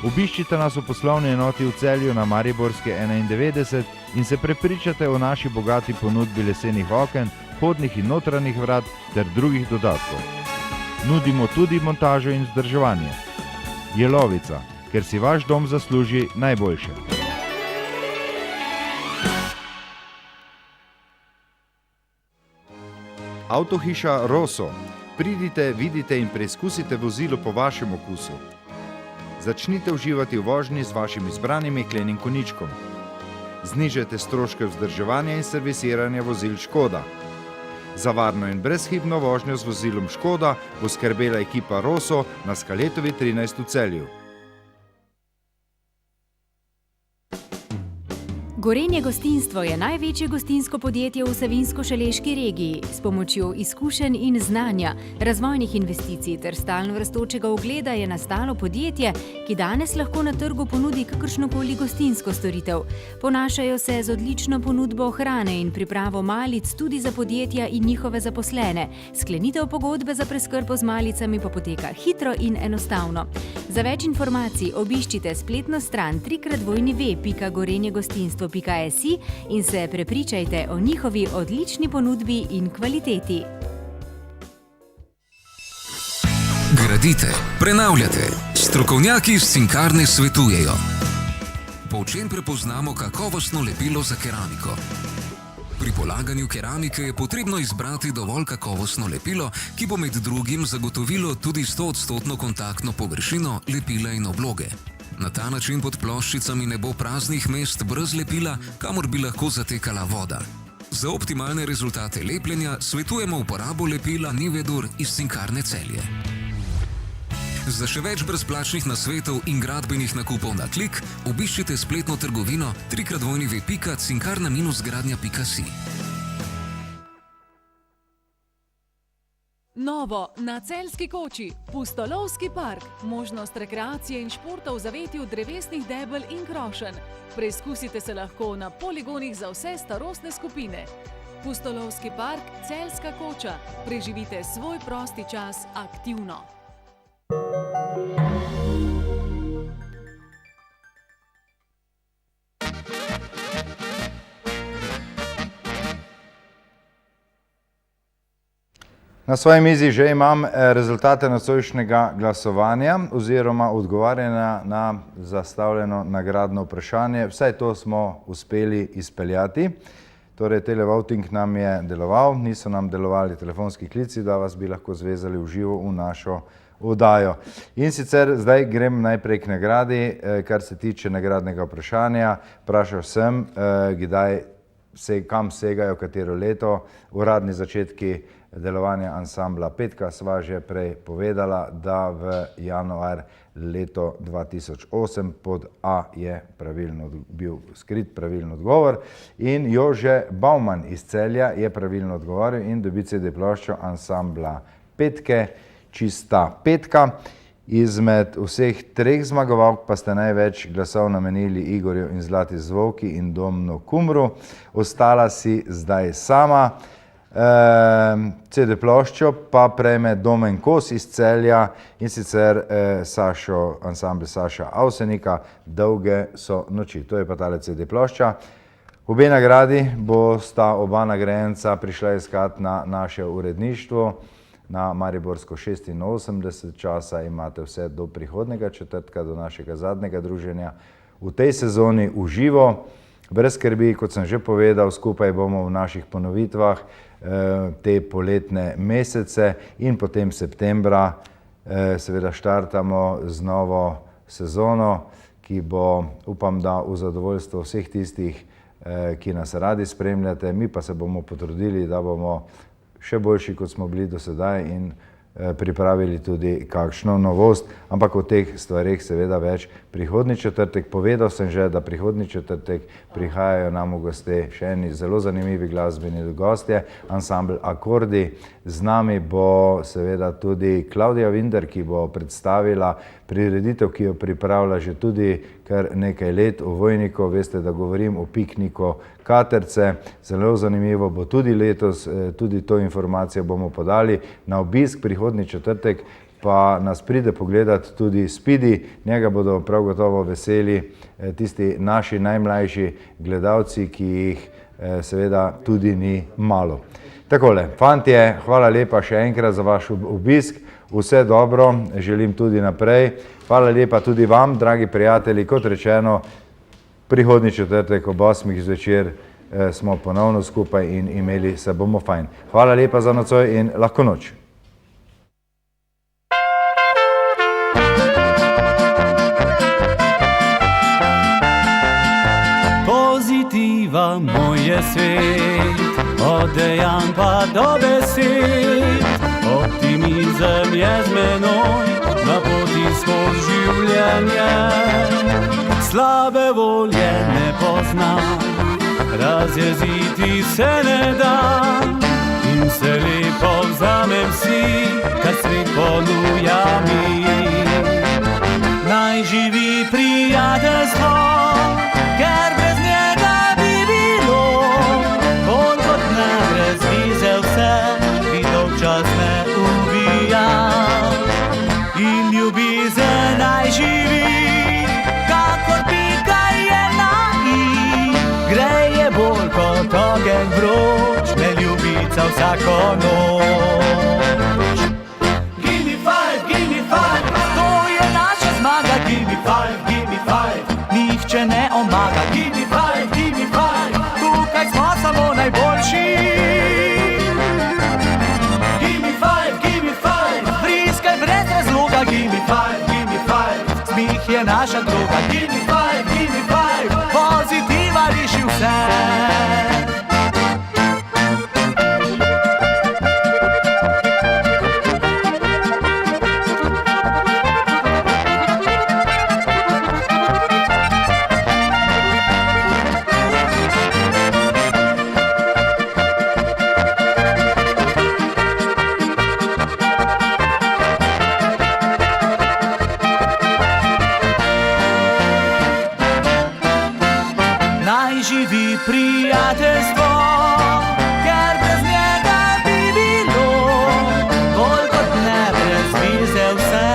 Obiščite nas v poslovni enoti v Celju na Mariborske 91 in se prepričate o naši bogati ponudbi lesenih oken, vhodnih in notranjih vrat ter drugih dodatkov. Nudimo tudi montažo in vzdrževanje. Jelovica, ker si vaš dom zasluži najboljše. Avtohiša Rosso. Pridite, vidite in preizkusite vozilo po vašem okusu. Začnite uživati v vožnji z vašim izbranim jeklenim konjičkom. Znižajte stroške vzdrževanja in servisiranja vozil Škoda. Za varno in brezhibno vožnjo z vozilom Škoda bo skrbela ekipa Rosso na Skaletovi 13 v Celju. Gorenje gostinstvo je največje gostinsko podjetje v Savinjsko-Šaleški regiji. S pomočjo izkušenj in znanja, razvojnih investicij ter stalno rastočega ugleda je nastalo podjetje, ki danes lahko na trgu ponudi kakršnokoli gostinsko storitev. Ponašajo se z odlično ponudbo hrane in pripravo malic tudi za podjetja in njihove zaposlene. Sklenitev pogodbe za preskrbo z malicami pa poteka hitro in enostavno. Za več informacij obiščite spletno stran www.gorenjegostinstvo.si in se prepričajte o njihovi odlični ponudbi in kvaliteti. Gradite, prenavljate. Strokovnjaki iz Cinkarne svetujejo. Po čem prepoznamo kakovostno lepilo za keramiko? Pri polaganju keramike je potrebno izbrati dovolj kakovostno lepilo, ki bo med drugim zagotovilo tudi 100% kontaktno površino lepila in obloge. Na ta način pod ploščicami ne bo praznih mest brez lepila, kamor bi lahko zatekala voda. Za optimalne rezultate lepljenja svetujemo uporabo lepila Nivedur iz Cinkarne Celje. Za še več brezplačnih nasvetov in gradbenih nakupov na klik, obiščite spletno trgovino www.cinkarna-gradnja.si. Novo na Celjski koči, Pustolovski park, možnost rekreacije in športa v zavetju drevesnih debel in krošenj. Preizkusite se lahko na poligonih za vse starostne skupine. Pustolovski park, Celjska koča, preživite svoj prosti čas aktivno. Na svoji mizi že imam rezultate nocojšnjega glasovanja oziroma odgovarjanja na zastavljeno nagradno vprašanje. Vsaj to smo uspeli izpeljati. Torej, televoting nam je deloval, niso nam delovali telefonski klici, da vas bi lahko zvezali v živo v našo oddajo. In sicer zdaj grem najprej k nagradi, kar se tiče nagradnega vprašanja. Vprašal sem, kam segajo, katero leto, uradni začetki delovanja ansambla Petka. Sva že prej povedala, da v januar leto 2008 pod A je bil skrit pravilno odgovor in Jože Bauman iz Celja je pravilno odgovoril in dobi CD ploščo ansambla Petke, Čista petka. Izmed vseh treh zmagovalk pa ste največ glasov namenili Igorju in Zlati zvonki in Domnu Kumru. Ostala si zdaj sama. CD ploščo pa prejme Domen Kos iz Celja in sicer ansambl Saša Avsenika, Dolge so noči. To je pa tale CD plošča. Obe nagradi bosta oba nagrajenca prišla iskati na naše uredništvo, na Mariborsko 86, časa imate vse do prihodnega četrtka, do našega zadnjega druženja v tej sezoni v živo. Brez skrbi, kot sem že povedal, skupaj bomo v naših ponovitvah te poletne mesece in potem septembra seveda štartamo z novo sezono, ki bo, upam, da v zadovoljstvo vseh tistih, ki nas radi spremljate. Mi pa se bomo potrudili, da bomo še boljši, kot smo bili do sedaj in pripravili tudi kakšno novost, ampak o teh stvareh seveda več prihodnji četrtek. Povedal sem že, da prihodnji četrtek prihajajo nam v goste še eni zelo zanimivi glasbeni gostje, ansambl Akordi. Z nami bo seveda tudi Klavdija Vinder, ki bo predstavila prireditev, ki jo pripravlja že tudi kar nekaj let v Vojniku. Veste, da govorim o pikniku Katerce. Zelo zanimivo bo tudi letos, tudi to informacijo bomo podali. Na obisk prihodnji četrtek pa nas pride pogledat tudi Spidi. Njega bodo prav gotovo veseli tisti naši najmlajši gledalci, ki jih seveda tudi ni malo. Takole, fantje, hvala lepa še enkrat za vaš obisk. Vse dobro, želim tudi naprej. Hvala lepa tudi vam, dragi prijatelji. Kot rečeno, prihodnji četrtek ob 8 zvečer smo ponovno skupaj in imeli se bomo fajn. Hvala lepa za nocoj in lahko noč. Pozitiva moj je svet, od dejanj pa do besed. Optimizem je z menoj na poti skozi življenje. Slabe volje ne poznam, razjeziti se ne dam in se lepo vzamem si, kar svet ponuja mi. Naj živi prijateljstvo, ker brez njega bi bilo bolj kot ne brez vize vse, ki dolgčas ne ubija. In ljubezen naj živi, kakor pika je na i, greje bolj kot ogenj vroč, me ljubica vsako noč. Give me five, to je naša zmaga. Give me five, nihče ne omaga. Give me five, tukaj smo samo najboljši. Give me five, vriskaj brez razloga. Give me five, smih je naša droga. Give me five, pozitiva reši vse. Živi prijateljstvo, ker brez njega bi bilo bolj kot ne brez vize vse,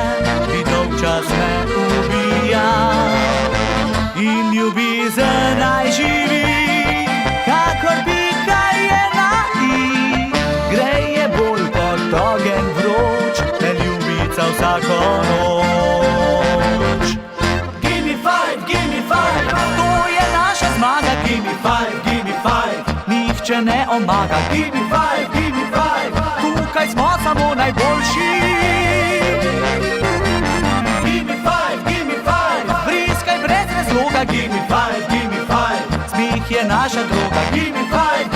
ki dolgčas ne ubija. In ljubezen naj živi, kakor pika je na i, greje bolj kot ogenj vroč, me ljubica vsako noč. Give me five, to je naša zmaga. Give me five, nihče ne omaga. Give me five, tukaj smo samo najboljši. Give me five, vriskaj brez razloga. Give me five, smih je naša droga. Give me five,